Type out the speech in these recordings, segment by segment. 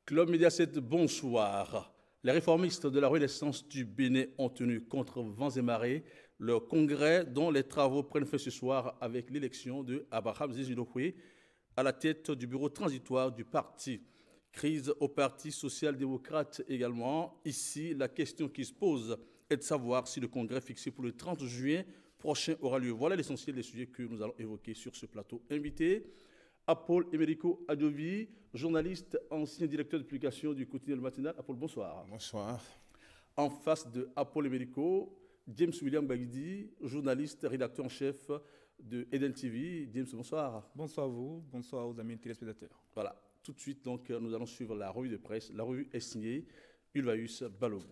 Club Mediaset, bonsoir. Les réformistes de la Renaissance du Bénin ont tenu contre vents et marées leur congrès dont les travaux prennent fin ce soir avec l'élection de Abraham Zizilokwe à la tête du bureau transitoire du parti. Crise au Parti social-démocrate également. Ici, la question qui se pose est de savoir si le congrès fixé pour le 30 juin prochain aura lieu. Voilà l'essentiel des sujets que nous allons évoquer sur ce plateau invité. Apol Emerico Adjovi, journaliste, ancien directeur de publication du quotidien Le Matinal. Apol, bonsoir. Bonsoir. En face de Apol Emerico, James William Bagidi, journaliste, rédacteur en chef de Eden TV. James, bonsoir. Bonsoir à vous, bonsoir aux amis téléspectateurs. Voilà, tout de suite, donc, nous allons suivre la revue de presse. La revue est signée Ulvaeus Balogun.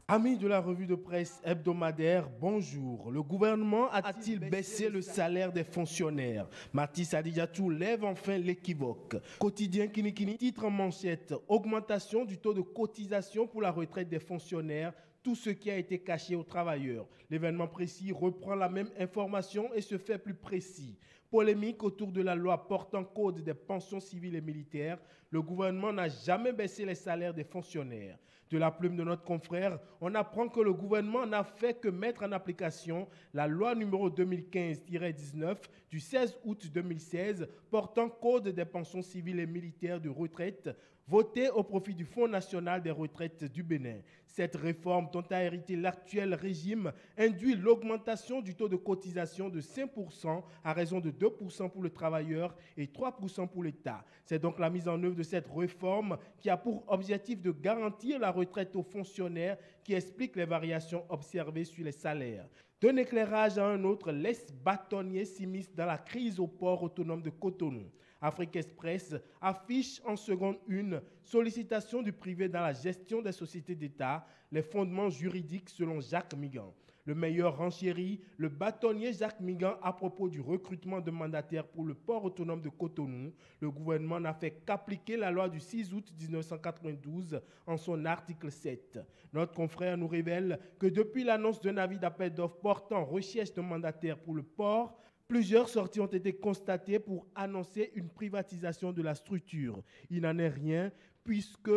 Amis de la revue de presse hebdomadaire, bonjour. Le gouvernement a-t-il baissé le salaire des fonctionnaires? Marty Sadijatou lève enfin l'équivoque. Quotidien Kinikini, titre en manchette, augmentation du taux de cotisation pour la retraite des fonctionnaires, tout ce qui a été caché aux travailleurs. L'événement précis reprend la même information et se fait plus précis. Polémique autour de la loi portant code des pensions civiles et militaires. Le gouvernement n'a jamais baissé les salaires des fonctionnaires. De la plume de notre confrère, on apprend que le gouvernement n'a fait que mettre en application la loi numéro 2015-19 du 16 août 2016 portant code des pensions civiles et militaires de retraite votée au profit du Fonds national des retraites du Bénin. Cette réforme dont a hérité l'actuel régime induit l'augmentation du taux de cotisation de 5% à raison de 2% pour le travailleur et 3% pour l'État. C'est donc la mise en œuvre de cette réforme qui a pour objectif de garantir la retraite aux fonctionnaires qui explique les variations observées sur les salaires. D'un éclairage à un autre, l'ex-bâtonnier s'immisce dans la crise au port autonome de Cotonou. Afrique Express affiche en seconde une sollicitation du privé dans la gestion des sociétés d'État, les fondements juridiques selon Jacques Migan. Le meilleur renchérit le bâtonnier Jacques Migan à propos du recrutement de mandataires pour le port autonome de Cotonou. Le gouvernement n'a fait qu'appliquer la loi du 6 août 1992 en son article 7. Notre confrère nous révèle que depuis l'annonce d'un avis d'appel d'offres portant recherche de mandataires pour le port, plusieurs sorties ont été constatées pour annoncer une privatisation de la structure. Il n'en est rien puisque,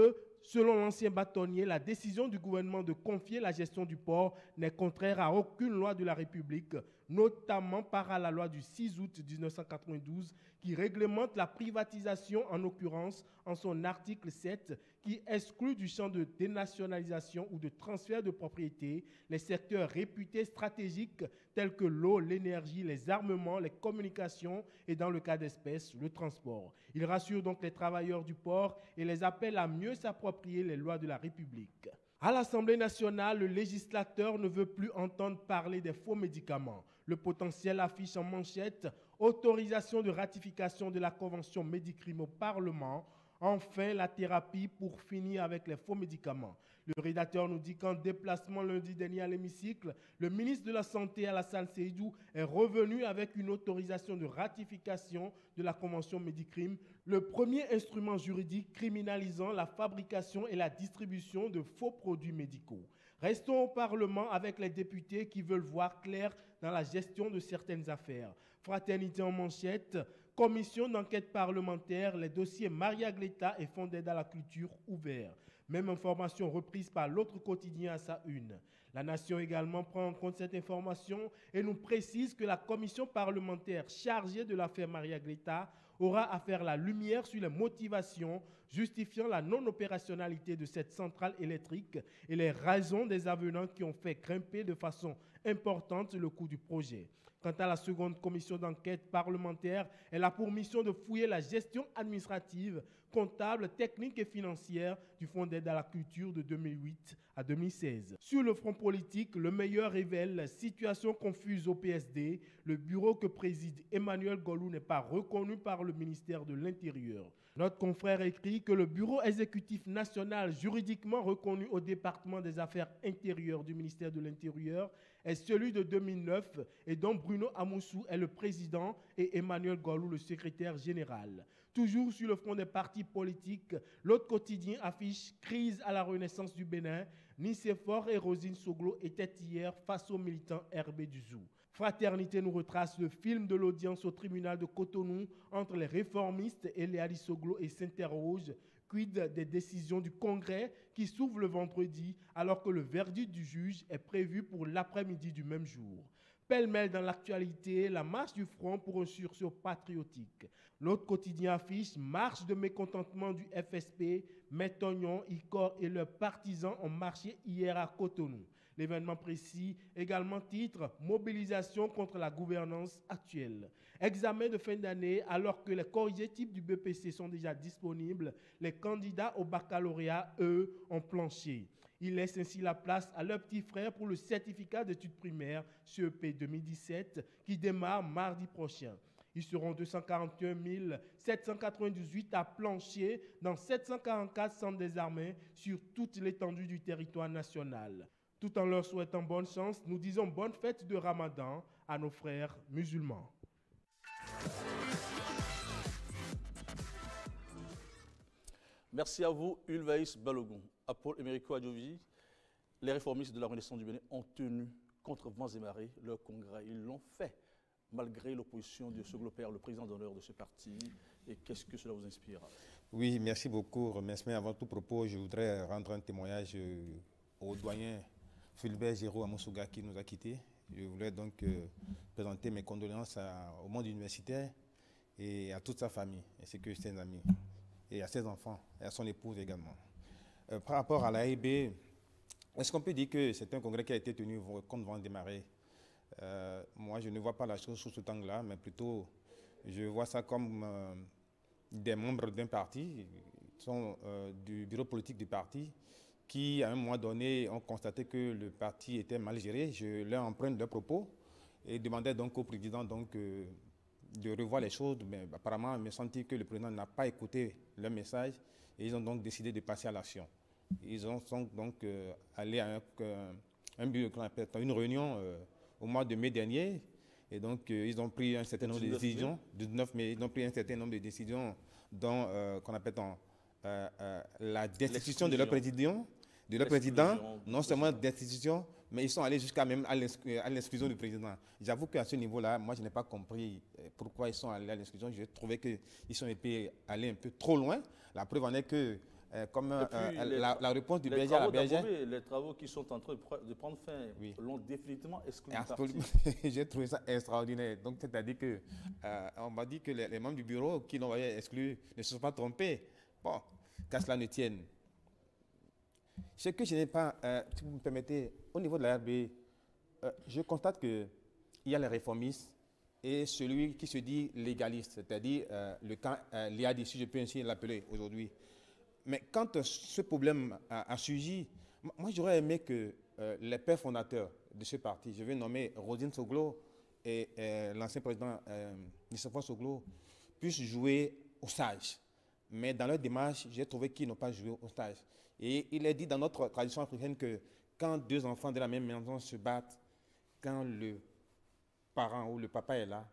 selon l'ancien bâtonnier, la décision du gouvernement de confier la gestion du port n'est contraire à aucune loi de la République, notamment par la loi du 6 août 1992 qui réglemente la privatisation, en l'occurrence en son article 7, qui exclut du champ de dénationalisation ou de transfert de propriété les secteurs réputés stratégiques tels que l'eau, l'énergie, les armements, les communications et dans le cas d'espèces, le transport. Il rassure donc les travailleurs du port et les appelle à mieux s'approprier les lois de la République. À l'Assemblée nationale, le législateur ne veut plus entendre parler des faux médicaments. Le potentiel affiche en manchette « Autorisation de ratification de la Convention Médicrime au Parlement ». Enfin, la thérapie pour finir avec les faux médicaments. Le rédacteur nous dit qu'en déplacement lundi dernier à l'hémicycle, le ministre de la Santé Alassane Seydou est revenu avec une autorisation de ratification de la Convention Médicrime, le premier instrument juridique criminalisant la fabrication et la distribution de faux produits médicaux. Restons au Parlement avec les députés qui veulent voir clair dans la gestion de certaines affaires. Fraternité en manchette, commission d'enquête parlementaire, les dossiers Maria Gleta et Fonds d'aide à la culture ouverts. Même information reprise par l'autre quotidien à sa une. La Nation également prend en compte cette information et nous précise que la commission parlementaire chargée de l'affaire Maria Gleta aura à faire la lumière sur les motivations justifiant la non-opérationnalité de cette centrale électrique et les raisons des avenants qui ont fait grimper de façon importante le coût du projet. Quant à la seconde commission d'enquête parlementaire, elle a pour mission de fouiller la gestion administrative, comptable, technique et financière du Fonds d'aide à la culture de 2008 à 2016. Sur le front politique, le meilleur révèle la situation confuse au PSD. Le bureau que préside Emmanuel Golou n'est pas reconnu par le ministère de l'Intérieur. Notre confrère écrit que le bureau exécutif national juridiquement reconnu au département des affaires intérieures du ministère de l'Intérieur est celui de 2009 et dont Bruno Amoussou est le président et Emmanuel Golou le secrétaire général. Toujours sur le front des partis politiques, l'autre quotidien affiche « Crise à la Renaissance du Bénin ». Nicéphore et Rosine Soglo étaient hier face aux militants Herbé Duzou. Fraternité nous retrace le film de l'audience au tribunal de Cotonou entre les réformistes et Léa Soglo et s'interroge quid des décisions du Congrès qui s'ouvre le vendredi alors que le verdict du juge est prévu pour l'après-midi du même jour. Pêle-mêle dans l'actualité, la marche du front pour un sursaut patriotique. L'autre quotidien affiche marche de mécontentement du FSP. Métognon, Icor et leurs partisans ont marché hier à Cotonou. L'événement précis également titre « Mobilisation contre la gouvernance actuelle ». Examen de fin d'année, alors que les corrigés types du BPC sont déjà disponibles, les candidats au baccalauréat, eux, ont planché. Ils laissent ainsi la place à leur petit frère pour le certificat d'études primaires CEP 2017 qui démarre mardi prochain. Ils seront 241 798 à plancher dans 744 centres des armées sur toute l'étendue du territoire national. Tout en leur souhaitant bonne chance, nous disons bonne fête de Ramadan à nos frères musulmans. Merci à vous, Ulvaïs Balogun. À Paul Emerico Adjovi, les réformistes de la Renaissance du Bénin ont tenu contre vents et marées leur congrès. Ils l'ont fait malgré l'opposition de Soglo Père, le président d'honneur de ce parti. Et qu'est-ce que cela vous inspire? Oui, merci beaucoup. Mais avant tout propos, je voudrais rendre un témoignage au doyen Fulbert Géraud Amoussouga qui nous a quittés. Je voulais donc présenter mes condoléances au monde universitaire et à toute sa famille, ainsi que ses amis, et à ses enfants, et à son épouse également. Par rapport à l'AIB, est-ce qu'on peut dire que c'est un congrès qui a été tenu contre vents et marées? Moi, je ne vois pas la chose sous cet angle-là, mais plutôt, je vois ça comme des membres d'un parti, sont du bureau politique du parti, qui, à un moment donné, ont constaté que le parti était mal géré. Je leur emprunte leurs propos et demandais donc au président de revoir les choses. Mais apparemment, il me semble que le président n'a pas écouté leur message et ils ont donc décidé de passer à l'action. Ils sont donc allés à une réunion au mois de mai dernier et donc ils ont pris un certain nombre de décisions. 19 mai, ils ont pris un certain nombre de décisions dont qu'on appelle la destitution de leur président, non seulement destitution, mais ils sont allés jusqu'à même à l'exclusion du président. J'avoue qu'à ce niveau-là, moi je n'ai pas compris pourquoi ils sont allés à l'exclusion. Je trouvais qu'ils sont allés un peu trop loin. La preuve en est que comme la réponse du berger à la bergère. Les travaux qui sont en train de prendre fin l'ont définitivement exclu du parti. J'ai trouvé ça extraordinaire. Donc, c'est-à-dire que on m'a dit que les membres du bureau qui l'ont exclu ne se sont pas trompés. Bon, qu'à cela ne tienne. Ce que je n'ai pas, si vous me permettez, au niveau de la RB, je constate qu'il y a les réformistes et celui qui se dit légaliste, c'est-à-dire le camp Léadi, si je peux ainsi l'appeler aujourd'hui. Mais quand ce problème a surgi, moi j'aurais aimé que les pères fondateurs de ce parti, je vais nommer Rosine Soglo et l'ancien président Nissoufou Soglo, puissent jouer au sage. Mais dans leur démarche, j'ai trouvé qu'ils n'ont pas joué au stage. Et il est dit dans notre tradition africaine que quand deux enfants de la même maison se battent, quand le parent ou le papa est là,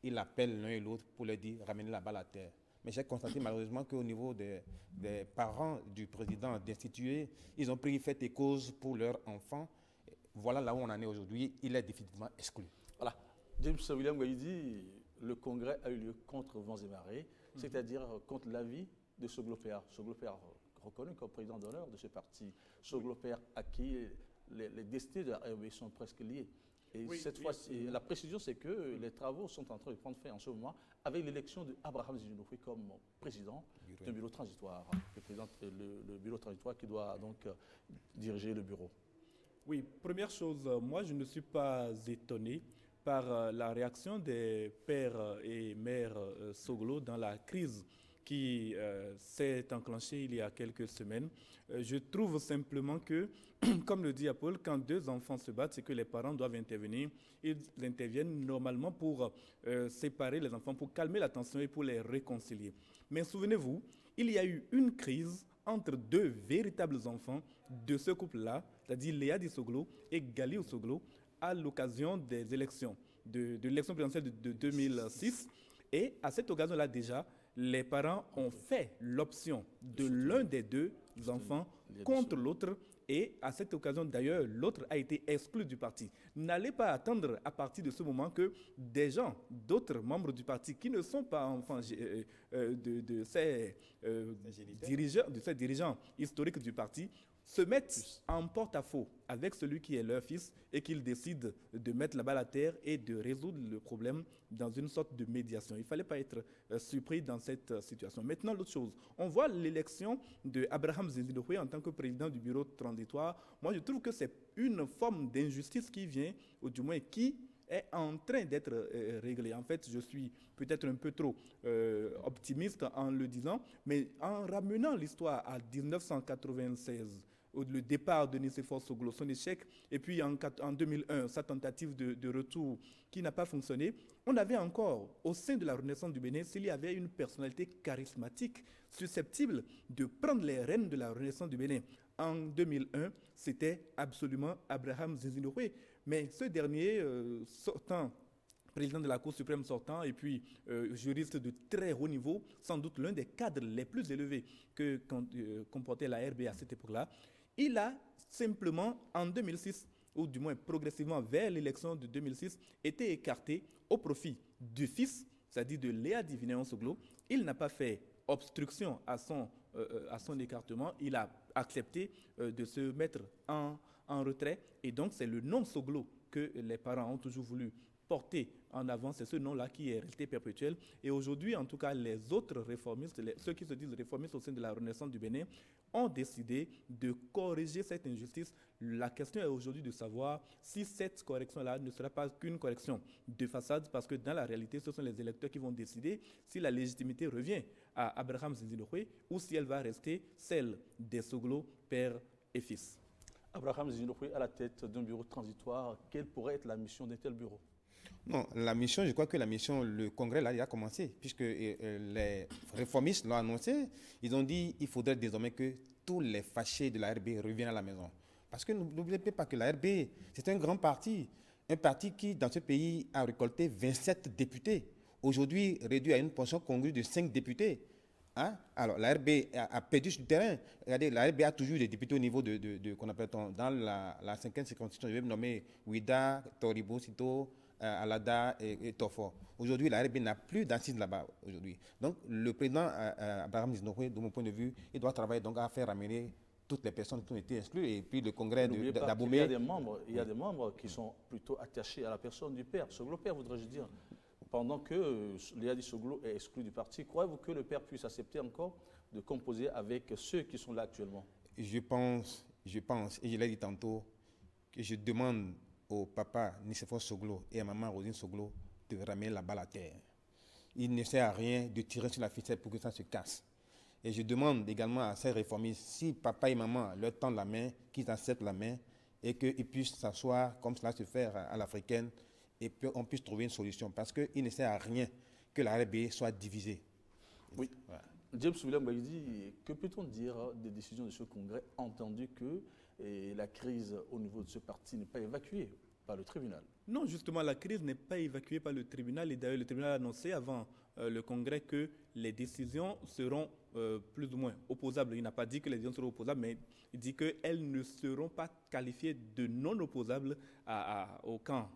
il appelle l'un et l'autre pour leur dire « ramenez la balle à terre ». Mais j'ai constaté malheureusement qu'au niveau des parents du président destitué, ils ont pris fait et cause pour leurs enfants. Voilà là où on en est aujourd'hui. Il est définitivement exclu. Voilà. James William Gaïdi, le congrès a eu lieu contre vents et marées, c'est-à-dire contre l'avis de Soglo Père. Soglo Père reconnu comme président d'honneur de ce parti. Soglo Père à qui les destinées de la RB sont presque liées. Et cette fois-ci, la précision, c'est que les travaux sont en train de prendre fin en ce moment avec l'élection d'Abraham Zinoufri comme président d'un bureau transitoire, le bureau transitoire qui doit donc diriger le bureau. Oui, première chose, moi je ne suis pas étonné par la réaction des pères et mères Soglo dans la crise qui s'est enclenchée il y a quelques semaines. Je trouve simplement que, comme le dit Apple, quand deux enfants se battent, c'est que les parents doivent intervenir. Ils interviennent normalement pour séparer les enfants, pour calmer la tension et pour les réconcilier. Mais souvenez-vous, il y a eu une crise entre deux véritables enfants de ce couple-là, c'est-à-dire Léa Soglo et Gali Soglo, à l'occasion des élections, de l'élection présidentielle de 2006. Et à cette occasion-là déjà, les parents ont fait l'option de l'un des deux enfants contre l'autre Et à cette occasion, d'ailleurs, l'autre a été exclu du parti. N'allez pas attendre à partir de ce moment que des gens, d'autres membres du parti qui ne sont pas enfants de ces dirigeants historiques du parti, se mettent en porte-à-faux avec celui qui est leur fils et qu'ils décident de mettre la balle à terre et de résoudre le problème dans une sorte de médiation. Il ne fallait pas être surpris dans cette situation. Maintenant, l'autre chose, on voit l'élection d'Abraham Zinzidohoué en tant que président du bureau transitoire. Moi, je trouve que c'est une forme d'injustice qui vient, ou du moins qui est en train d'être réglée. En fait, je suis peut-être un peu trop optimiste en le disant, mais en ramenant l'histoire à 1996, le départ de Nicéphore Soglo, son échec, et puis en 2001, sa tentative de retour qui n'a pas fonctionné, on avait encore, au sein de la Renaissance du Bénin, s'il y avait une personnalité charismatique, susceptible de prendre les rênes de la Renaissance du Bénin. En 2001, c'était absolument Abraham Zinzidohoué. Mais ce dernier, sortant, président de la Cour suprême sortant, et puis juriste de très haut niveau, sans doute l'un des cadres les plus élevés que comportait la RB à cette époque-là, il a simplement, en 2006, ou du moins progressivement vers l'élection de 2006, été écarté au profit du fils, c'est-à-dire de Léa Divinéon Soglo. Il n'a pas fait obstruction à son écartement, il a accepté de se mettre en retrait, et donc c'est le nom Soglo que les parents ont toujours voulu porter en avant, c'est ce nom-là qui est resté perpétuel. Et aujourd'hui, en tout cas, les autres réformistes, ceux qui se disent réformistes au sein de la Renaissance du Bénin, ont décidé de corriger cette injustice. La question est aujourd'hui de savoir si cette correction-là ne sera pas qu'une correction de façade, parce que dans la réalité, ce sont les électeurs qui vont décider si la légitimité revient à Abraham Zinzidohoué ou si elle va rester celle des Soglo, père et fils. Abraham Zinzidohoué à la tête d'un bureau transitoire, quelle pourrait être la mission d'un tel bureau? Non, la mission, je crois que la mission, le congrès là, il a commencé, puisque les réformistes l'ont annoncé. Ils ont dit qu'il faudrait désormais que tous les fâchés de la RB reviennent à la maison. Parce que n'oubliez pas que la RB, c'est un grand parti. Un parti qui, dans ce pays, a récolté 27 députés. Aujourd'hui, réduit à une pension congrue de 5 députés. Hein? Alors, la RB a perdu sur le terrain. Regardez, la RB a toujours des députés au niveau qu'on appelle dans la 5e circonscription. Je vais me nommer Ouida, Toribo, Sito, Alada et Tofo. Aujourd'hui, la RB n'a plus d'assises là-bas aujourd'hui. Donc, le président Abraham Zinzidohoué, de mon point de vue, il doit travailler donc à faire ramener toutes les personnes qui ont été exclues. Et puis le congrès d'Aboumé. Il y a des membres qui sont plutôt attachés à la personne du père. Soglo père, voudrais-je dire. Pendant que Léa Soglo est exclu du parti, croyez-vous que le père puisse accepter encore de composer avec ceux qui sont là actuellement? Je pense, et je l'ai dit tantôt, que je demande au papa Nicéphore Soglo et à maman Rosine Soglo de ramener la balle à terre. Il ne sert à rien de tirer sur la ficelle pour que ça se casse. Et je demande également à ces réformistes, si papa et maman leur tendent la main, qu'ils acceptent la main et qu'ils puissent s'asseoir comme cela se fait à l'africaine et qu'on puisse trouver une solution. Parce qu'il ne sert à rien que la RB soit divisée. Oui. Voilà. James William Baïdi, que peut-on dire des décisions de ce congrès, entendu que la crise au niveau de ce parti n'est pas évacuée par le tribunal? Non, justement, la crise n'est pas évacuée par le tribunal. Et d'ailleurs, le tribunal a annoncé avant le congrès que les décisions seront plus ou moins opposables. Il n'a pas dit que les décisions seront opposables, mais il dit qu'elles ne seront pas qualifiées de non opposables au camp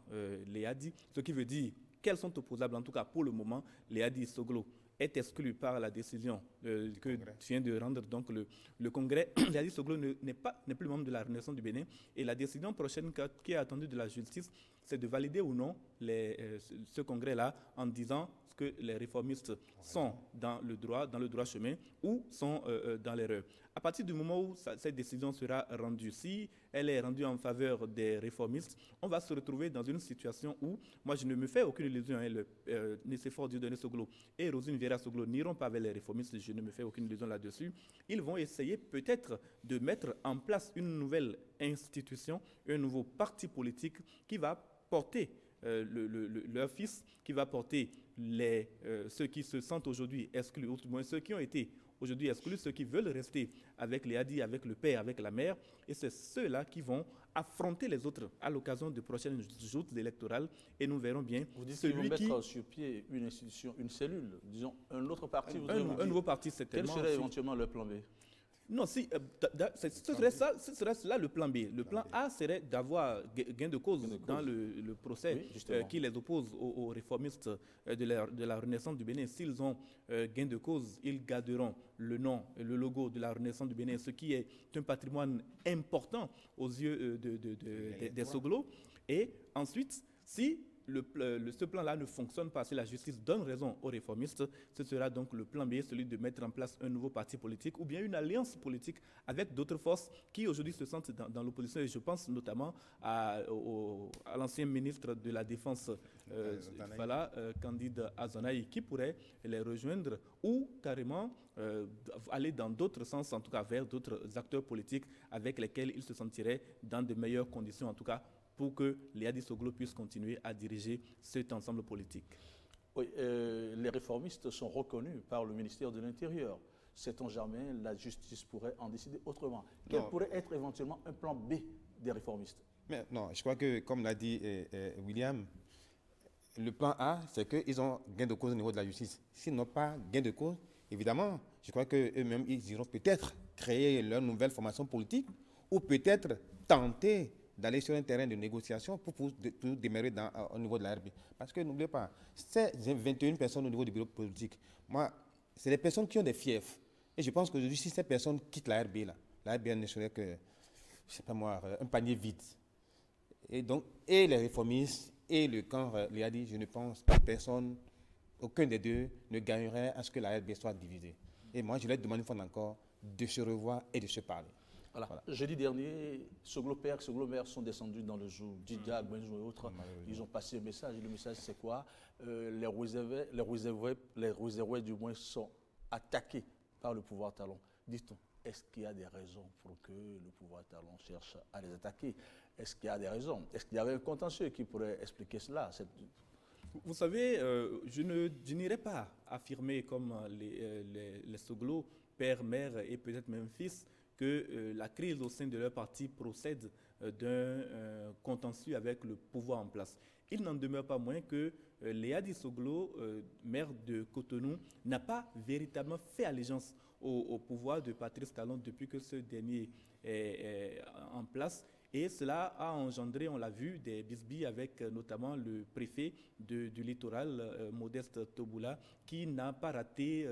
Léa Di. Ce qui veut dire qu'elles sont opposables, en tout cas pour le moment. Léa Di Soglo est exclu par la décision que vient de rendre donc le congrès. Léa Di Soglo n'est plus membre de la Renaissance du Bénin. Et la décision prochaine qui est attendue de la justice, c'est de valider ou non ce congrès-là en disant que les réformistes sont dans le droit chemin ou sont dans l'erreur. À partir du moment où cette décision sera rendue, si elle est rendue en faveur des réformistes, on va se retrouver dans une situation où, moi je ne me fais aucune illusion, Nicéphore Dieudonné Soglo et Rosine Vieira Soglo n'iront pas avec les réformistes, je ne me fais aucune illusion là-dessus. Ils vont essayer peut-être de mettre en place une nouvelle institution, un nouveau parti politique qui va porter leur fils, qui va porter ceux qui se sentent aujourd'hui exclus, ou du moins ceux qui ont été aujourd'hui exclus, ceux qui veulent rester avec les Hadi, avec le père, avec la mère, et c'est ceux-là qui vont affronter les autres à l'occasion de prochaines joutes électorales, et nous verrons bien. Vous dites qu'ils vont mettre sur pied une institution, une cellule, disons un autre parti. Un nouveau parti, certainement. Quel serait éventuellement leur plan B? Non, si, ce serait cela le plan B. Le plan A serait d'avoir gain de cause dans le procès qui les oppose aux réformistes de la Renaissance du Bénin. S'ils ont gain de cause, ils garderont le nom et le logo de la Renaissance du Bénin, ce qui est un patrimoine important aux yeux des Soglo. Et ensuite, si ce plan-là ne fonctionne pas, si la justice donne raison aux réformistes, ce sera donc le plan B, celui de mettre en place un nouveau parti politique ou bien une alliance politique avec d'autres forces qui aujourd'hui se sentent dans l'opposition. Et je pense notamment à l'ancien ministre de la Défense, Candide Azanaï, qui pourrait les rejoindre ou carrément aller dans d'autres sens, en tout cas vers d'autres acteurs politiques avec lesquels ils se sentiraient dans de meilleures conditions, en tout cas pour que Léadi Soglo puisse continuer à diriger cet ensemble politique. Oui, les réformistes sont reconnus par le ministère de l'Intérieur. Sait-on jamais, la justice pourrait en décider autrement. Quel pourrait être éventuellement un plan B des réformistes? Mais non, je crois que, comme l'a dit William, le plan A, c'est qu'ils ont gain de cause au niveau de la justice. S'ils n'ont pas gain de cause, évidemment, je crois qu'eux-mêmes, ils iront peut-être créer leur nouvelle formation politique ou peut-être tenter d'aller sur un terrain de négociation pour démarrer au niveau de la RB. Parce que n'oubliez pas, ces 21 personnes au niveau du bureau politique, moi, c'est des personnes qui ont des fiefs. Et je pense qu'aujourd'hui, si ces personnes quittent la RB, la RB ne serait que, je sais pas moi, un panier vide. Et donc, et les réformistes et le camp Léadi, je ne pense que personne, aucun des deux ne gagnerait à ce que la RB soit divisée. Et moi, je leur demande une fois encore de se revoir et de se parler. Voilà. Jeudi dernier, Soglo Père, Soglo Mère sont descendus dans le zoo. Didja, Gbenjou et autres, ils ont passé un message. Et le message, c'est quoi? Les Rousérouais, du moins, sont attaqués par le pouvoir talon. Dit-on, est-ce qu'il y a des raisons pour que le pouvoir talon cherche à les attaquer? Est-ce qu'il y a des raisons? Est-ce qu'il y avait un contentieux qui pourrait expliquer cela? Vous savez, je n'irai pas affirmer comme les Soglo, père, mère et peut-être même fils, que la crise au sein de leur parti procède d'un contentieux avec le pouvoir en place. Il n'en demeure pas moins que Léadi Soglo, maire de Cotonou, n'a pas véritablement fait allégeance au pouvoir de Patrice Talon depuis que ce dernier est en place. Et cela a engendré, on l'a vu, des bisbilles avec notamment le préfet du littoral, Modeste Toboula, qui n'a pas raté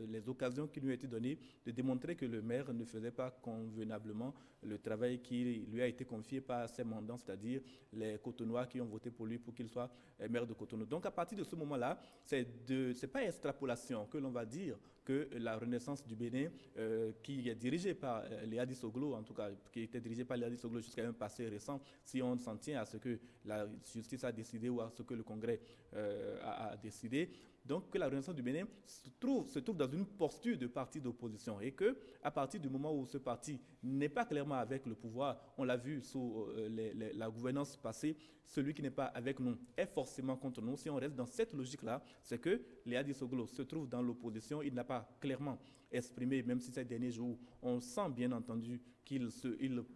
les occasions qui lui ont été données de démontrer que le maire ne faisait pas convenablement le travail qui lui a été confié par ses mandants, c'est-à-dire les Cotonois qui ont voté pour lui pour qu'il soit maire de Cotonou. Donc à partir de ce moment-là, c'est pas extrapolation que l'on va dire que la Renaissance du Bénin, qui est dirigée par Léadi Soglo, en tout cas, qui était dirigée par Léadi Soglo jusqu'à un passé récent, si on s'en tient à ce que la justice a décidé ou à ce que le Congrès a décidé, donc que la Renaissance du Bénin se trouve dans une posture de parti d'opposition et que à partir du moment où ce parti n'est pas clairement avec le pouvoir, on l'a vu sous la gouvernance passée, celui qui n'est pas avec nous est forcément contre nous. Si on reste dans cette logique-là, c'est que Léadi Soglo se trouve dans l'opposition, il n'a pas clairement exprimé, même si ces derniers jours, on sent bien entendu qu'il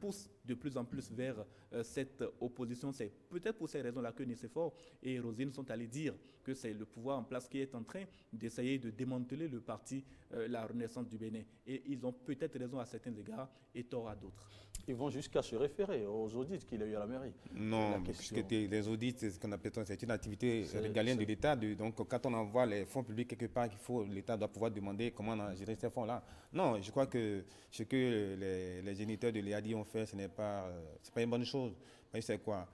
pousse de plus en plus vers cette opposition. C'est peut-être pour ces raisons-là que Nicéphore et Rosine sont allés dire que c'est le pouvoir en place qui est en train d'essayer de démanteler le parti La Renaissance du Bénin. Et ils ont peut-être raison à certains égards et tort à d'autres. Ils vont jusqu'à se référer aux audits qu'il a eu à la mairie. Non, puisque les audits, c'est ce qu'on appelle, c'est une activité régalienne de l'État. Donc, quand on envoie les fonds publics quelque part, l'État doit pouvoir demander comment on a géré ces fonds-là. Non, je crois que ce que les géniteurs de l'EADI ont fait, ce n'est pas une bonne chose. Mais c'est quoi?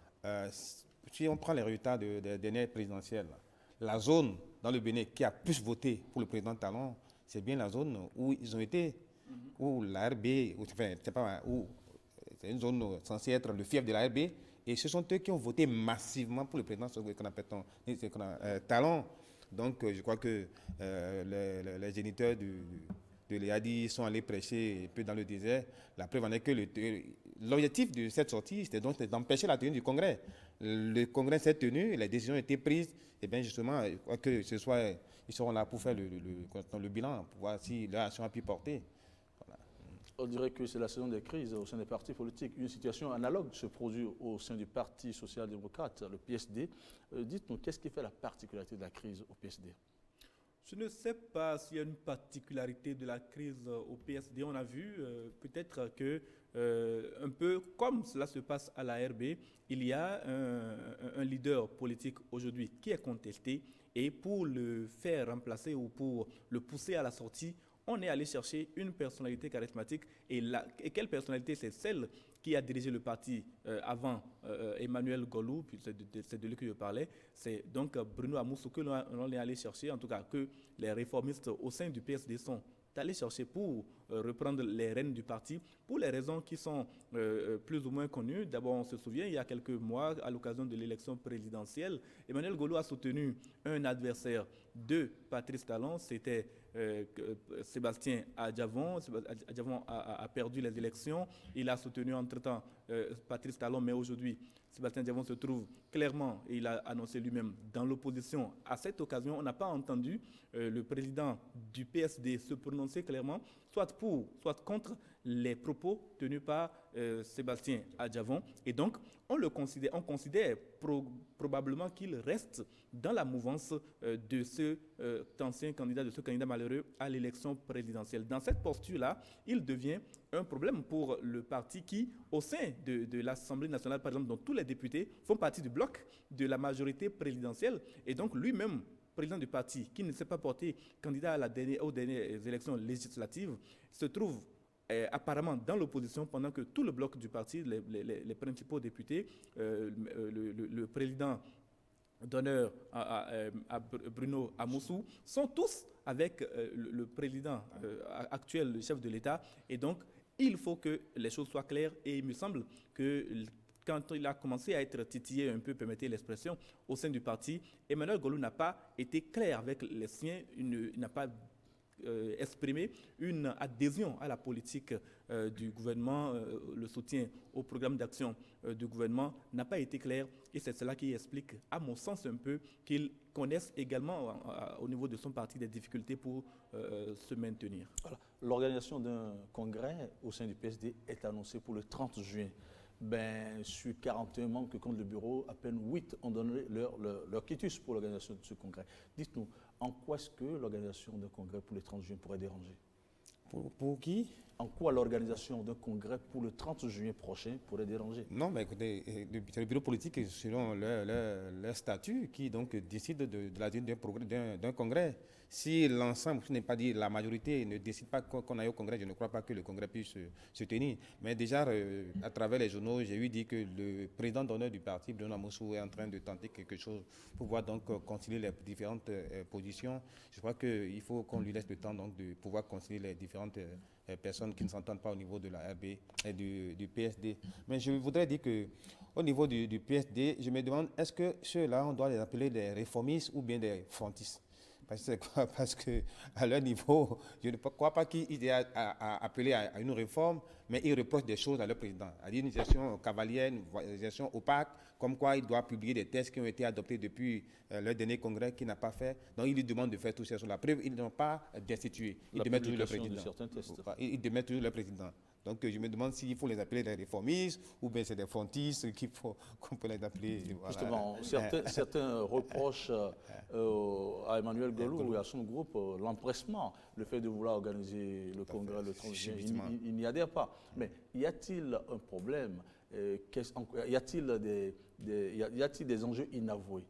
Si on prend les résultats des dernières présidentielles, la zone dans le Bénin qui a plus voté pour le président Talon, c'est bien la zone où ils ont été, où la RB, c'est une zone censée être le fief de la RB, et ce sont eux qui ont voté massivement pour le président qu'on appelle Talon. Donc je crois que les géniteurs de l'EADI sont allés prêcher un peu dans le désert. La preuve en est que l'objectif de cette sortie, c'était donc d'empêcher la tenue du Congrès. Le Congrès s'est tenu, les décisions ont été prises, et bien justement, je crois que ce soir, ils seront là pour faire le bilan, pour voir si leur action a pu porter. Voilà. On dirait que c'est la saison des crises au sein des partis politiques. Une situation analogue se produit au sein du Parti social-démocrate, le PSD. Dites-nous, qu'est-ce qui fait la particularité de la crise au PSD? Je ne sais pas s'il y a une particularité de la crise au PSD. On a vu peut-être que, un peu comme cela se passe à la RB, il y a un leader politique aujourd'hui qui est contesté et pour le faire remplacer ou pour le pousser à la sortie, on est allé chercher une personnalité charismatique. Et quelle personnalité? C'est celle qui a dirigé le parti avant Emmanuel Golou, puis c'est de lui que je parlais. C'est donc Bruno Amoussou que l'on est allé chercher, en tout cas que les réformistes au sein du PSD sont allés chercher pour reprendre les rênes du parti, pour les raisons qui sont plus ou moins connues. D'abord, on se souvient, il y a quelques mois, à l'occasion de l'élection présidentielle, Emmanuel Golou a soutenu un adversaire de Patrice Talon, c'était Sébastien Adjavon. Adjavon a perdu les élections. Il a soutenu entre-temps Patrice Talon, mais aujourd'hui, Sébastien Adjavon se trouve clairement, et il a annoncé lui-même, dans l'opposition. À cette occasion, on n'a pas entendu le président du PSD se prononcer clairement, soit pour, soit contre les propos tenus par Sébastien Adjavon. Et donc, on considère probablement qu'il reste dans la mouvance de cet ancien candidat, de ce candidat malheureux à l'élection présidentielle. Dans cette posture-là, il devient un problème pour le parti qui, au sein de l'Assemblée nationale, par exemple, dont tous les députés font partie du bloc de la majorité présidentielle, et donc lui-même, président du parti, qui ne s'est pas porté candidat aux dernières élections législatives, se trouve apparemment dans l'opposition pendant que tout le bloc du parti, les principaux députés, le président d'honneur à Bruno Amoussou, sont tous avec le président actuel, le chef de l'État. Et donc, il faut que les choses soient claires. Et il me semble que quand il a commencé à être titillé un peu, permettez l'expression, au sein du parti, Emmanuel Golou n'a pas été clair avec les siens, il n'a pas exprimer une adhésion à la politique du gouvernement, le soutien au programme d'action du gouvernement n'a pas été clair, et c'est cela qui explique, à mon sens un peu, qu'il connaisse également au niveau de son parti des difficultés pour se maintenir. Voilà. L'organisation d'un congrès au sein du PSD est annoncée pour le 30 juin. Sur 41 membres que compte le bureau, à peine 8 ont donné leur quitus pour l'organisation de ce congrès. Dites-nous, en quoi est-ce que l'organisation d'un congrès pour le 30 juin pourrait déranger? Pour qui? En quoi l'organisation d'un congrès pour le 30 juin prochain pourrait déranger? Non, mais écoutez, c'est le bureau politique, selon leur statut, qui donc décide de la tenue d'un congrès. Si l'ensemble, je n'ai pas dit la majorité, ne décide pas qu'on aille au congrès, je ne crois pas que le congrès puisse se tenir. Mais déjà, à travers les journaux, j'ai eu dit que le président d'honneur du parti, Bruno Amoussou, est en train de tenter quelque chose pour pouvoir donc concilier les différentes positions. Je crois qu'il faut qu'on lui laisse le temps donc de pouvoir concilier les différentes personnes qui ne s'entendent pas au niveau de la RB et du PSD. Mais je voudrais dire qu'au niveau du PSD, je me demande, est-ce que ceux-là, on doit les appeler des réformistes ou bien des frontistes? Parce qu'à leur niveau, je ne crois pas qu'ils aient à appeler à une réforme, mais ils reprochent des choses à leur président. C'est-à-dire une gestion cavalière, une gestion opaque, comme quoi il doit publier des textes qui ont été adoptés depuis leur dernier congrès qu'il n'a pas fait. Donc il lui demande de faire tout ça sur la preuve. Ils n'ont pas destitué. Ils demettent toujours le président. Ils demettent toujours le président. Donc je me demande s'il faut les appeler des réformistes ou bien c'est des frontistes qu'on peut les appeler. Voilà. Justement, certains reprochent à Emmanuel Golou et à son groupe l'empressement, le fait de vouloir organiser le congrès le 30 juin. Il n'y adhère pas. Mais y a-t-il un problème? Y a-t-il des enjeux inavoués?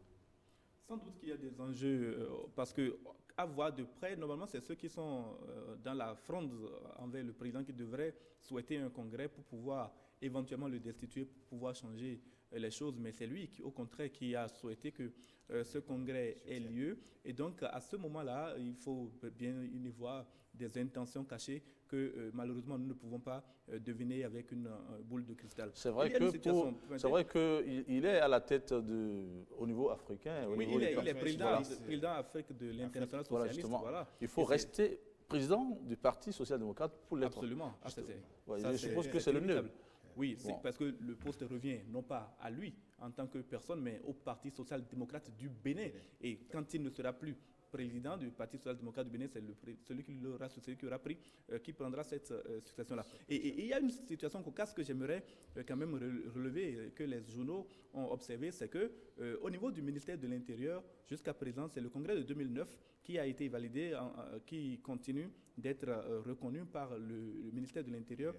Sans doute qu'il y a des enjeux, parce que à voir de près, normalement, c'est ceux qui sont dans la fronde envers le président qui devraient souhaiter un congrès pour pouvoir éventuellement le destituer, pour pouvoir changer les choses. Mais c'est lui, au contraire, qui a souhaité que ce congrès ait lieu. Et donc, à ce moment-là, il faut bien y voir des intentions cachées que malheureusement, nous ne pouvons pas deviner avec une boule de cristal. C'est vrai qu'il est à la tête au niveau africain. Oui, il est président Afrique de l'International socialiste. Voilà. Il faut rester président du Parti social-démocrate pour l'être. Absolument. Je suppose que c'est le nœud. Oui, parce que le poste revient non pas à lui en tant que personne, mais au Parti social-démocrate du Bénin. Et quand il ne sera plus président du Parti social-démocrate du Bénin, c'est celui qui aura pris, qui prendra cette succession-là. Et il y a une situation cocasse que j'aimerais quand même relever, que les journaux ont observé, c'est que au niveau du ministère de l'Intérieur, jusqu'à présent, c'est le congrès de 2009 qui a été validé, qui continue d'être reconnu par le ministère de l'Intérieur,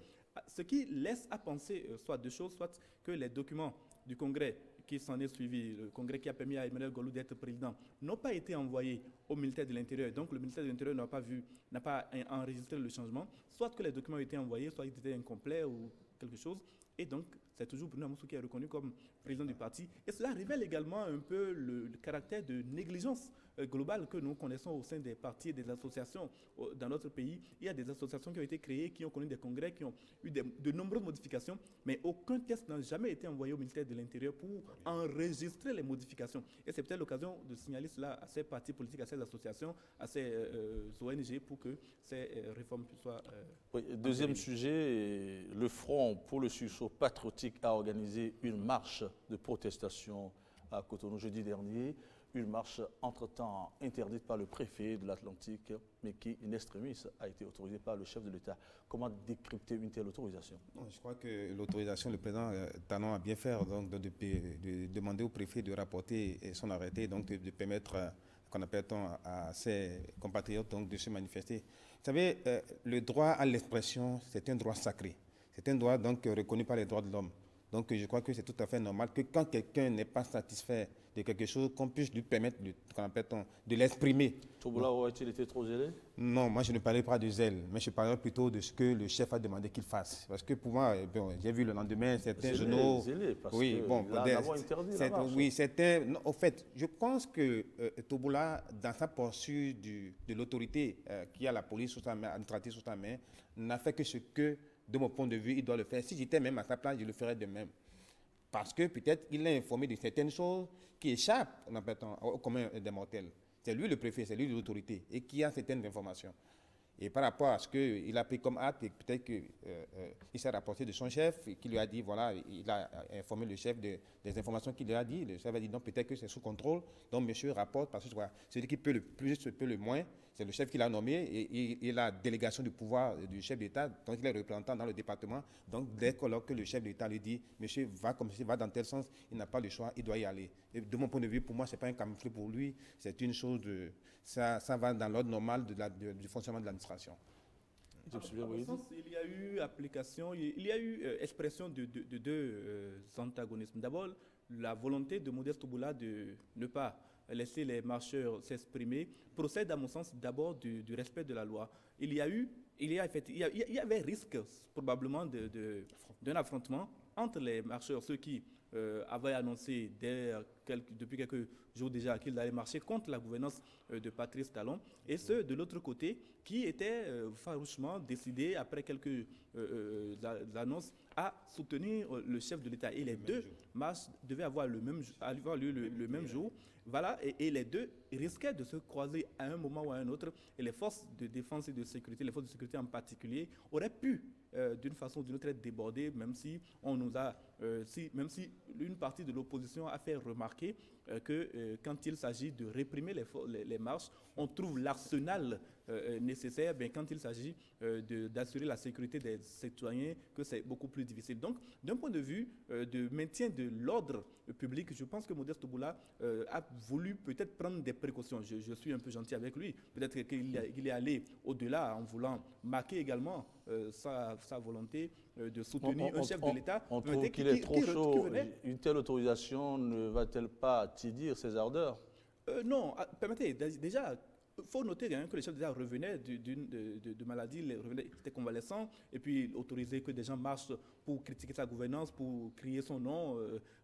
ce qui laisse à penser soit deux choses, soit que les documents du congrès qui s'en est suivi, le congrès qui a permis à Emmanuel Golou d'être président, n'ont pas été envoyés au ministère de l'Intérieur. Donc le ministère de l'Intérieur n'a pas enregistré le changement, soit que les documents ont été envoyés, soit ils étaient incomplets ou quelque chose. Et donc, c'est toujours Bruno Amoussou qui est reconnu comme président du parti. Et cela révèle également un peu le caractère de négligence globale que nous connaissons au sein des partis et des associations dans notre pays. Il y a des associations qui ont été créées, qui ont connu des congrès, qui ont eu de nombreuses modifications, mais aucun test n'a jamais été envoyé au ministère de l'Intérieur pour enregistrer les modifications. Et c'est peut-être l'occasion de signaler cela à ces partis politiques, à ces associations, à ces ONG pour que ces réformes soient... Oui, deuxième sujet, le Front pour le sursaut patriotique a organisé une marche de protestation à Cotonou jeudi dernier. Une marche entre-temps interdite par le préfet de l'Atlantique, mais qui, in extremis, a été autorisée par le chef de l'État. Comment décrypter une telle autorisation? Je crois que l'autorisation, le président Talon a bien fait donc, de demander au préfet de rapporter son arrêté, donc de permettre qu'on appelle à ses compatriotes donc, de se manifester. Vous savez, le droit à l'expression, c'est un droit sacré. C'est un droit donc, reconnu par les droits de l'homme. Donc je crois que c'est tout à fait normal que quand quelqu'un n'est pas satisfait de quelque chose, qu'on puisse lui permettre de l'exprimer. Touboula aurait-il été trop zélé? Non, moi je ne parlais pas de zèle, mais je parlais plutôt de ce que le chef a demandé qu'il fasse. Parce que pour moi, bon, j'ai vu le lendemain certains journaux... Zélé, parce oui, que bon, interdit la marche. Oui, c'était... Au fait, je pense que Touboula, dans sa poursuite de l'autorité qui a la police sous sa main, administrative sous sa main, n'a fait que ce que, de mon point de vue, il doit le faire. Si j'étais même à sa place, je le ferais de même. Parce que peut-être il est informé de certaines choses qui échappent au commun des mortels. C'est lui le préfet, c'est lui l'autorité et qui a certaines informations. Et par rapport à ce qu'il a pris comme acte, peut-être qu'il s'est rapporté de son chef, qui lui a dit, voilà, il a informé le chef des informations qu'il lui a dit. Le chef a dit, non, peut-être que c'est sous contrôle. Donc, monsieur rapporte, parce que voilà, celui qui peut le plus, peut le moins, c'est le chef qui l'a nommé et la délégation du pouvoir du chef d'État, donc il est représentant dans le département. Donc, dès que le chef d'État lui dit, monsieur va comme si va dans tel sens, il n'a pas le choix, il doit y aller. Et de mon point de vue, pour moi, ce n'est pas un camouflet pour lui, c'est une chose de... Ça va dans l'ordre normal du fonctionnement de l'administration. Il y a eu application, il y a eu expression de deux antagonismes. D'abord, la volonté de Modeste Touboula de ne pas laisser les marcheurs s'exprimer procède, à mon sens, d'abord du respect de la loi. Il y avait risque probablement d'un affrontement entre les marcheurs, ceux qui avaient annoncé depuis quelques jours déjà qu'ils allaient marcher contre la gouvernance de Patrice Talon, et ceux de l'autre côté qui étaient farouchement décidés, après quelques annonces, à soutenir le chef de l'État. Et les deux marches devaient avoir lieu le même jour. Voilà, et les deux risquaient de se croiser à un moment ou à un autre, et les forces de défense et de sécurité, les forces de sécurité en particulier, auraient pu, d'une façon ou d'une autre, être débordées, même si une partie de l'opposition a fait remarquer que quand il s'agit de réprimer les marches, on trouve l'arsenal nécessaire, quand il s'agit d'assurer la sécurité des citoyens, que c'est beaucoup plus difficile. Donc, d'un point de vue de maintien de l'ordre public, je pense que Modeste Touboula a voulu peut-être prendre des précautions. Je suis un peu gentil avec lui. Peut-être qu'il est allé au-delà en voulant marquer également sa volonté de soutenir un chef de l'État. On trouve qu'il est trop chaud. Une telle autorisation ne va-t-elle pas tidir ses ardeurs? Non, permettez, déjà, il faut noter que le chef d'État revenait de maladie, il était convalescent, et puis autoriser que des gens marchent pour critiquer sa gouvernance, pour crier son nom,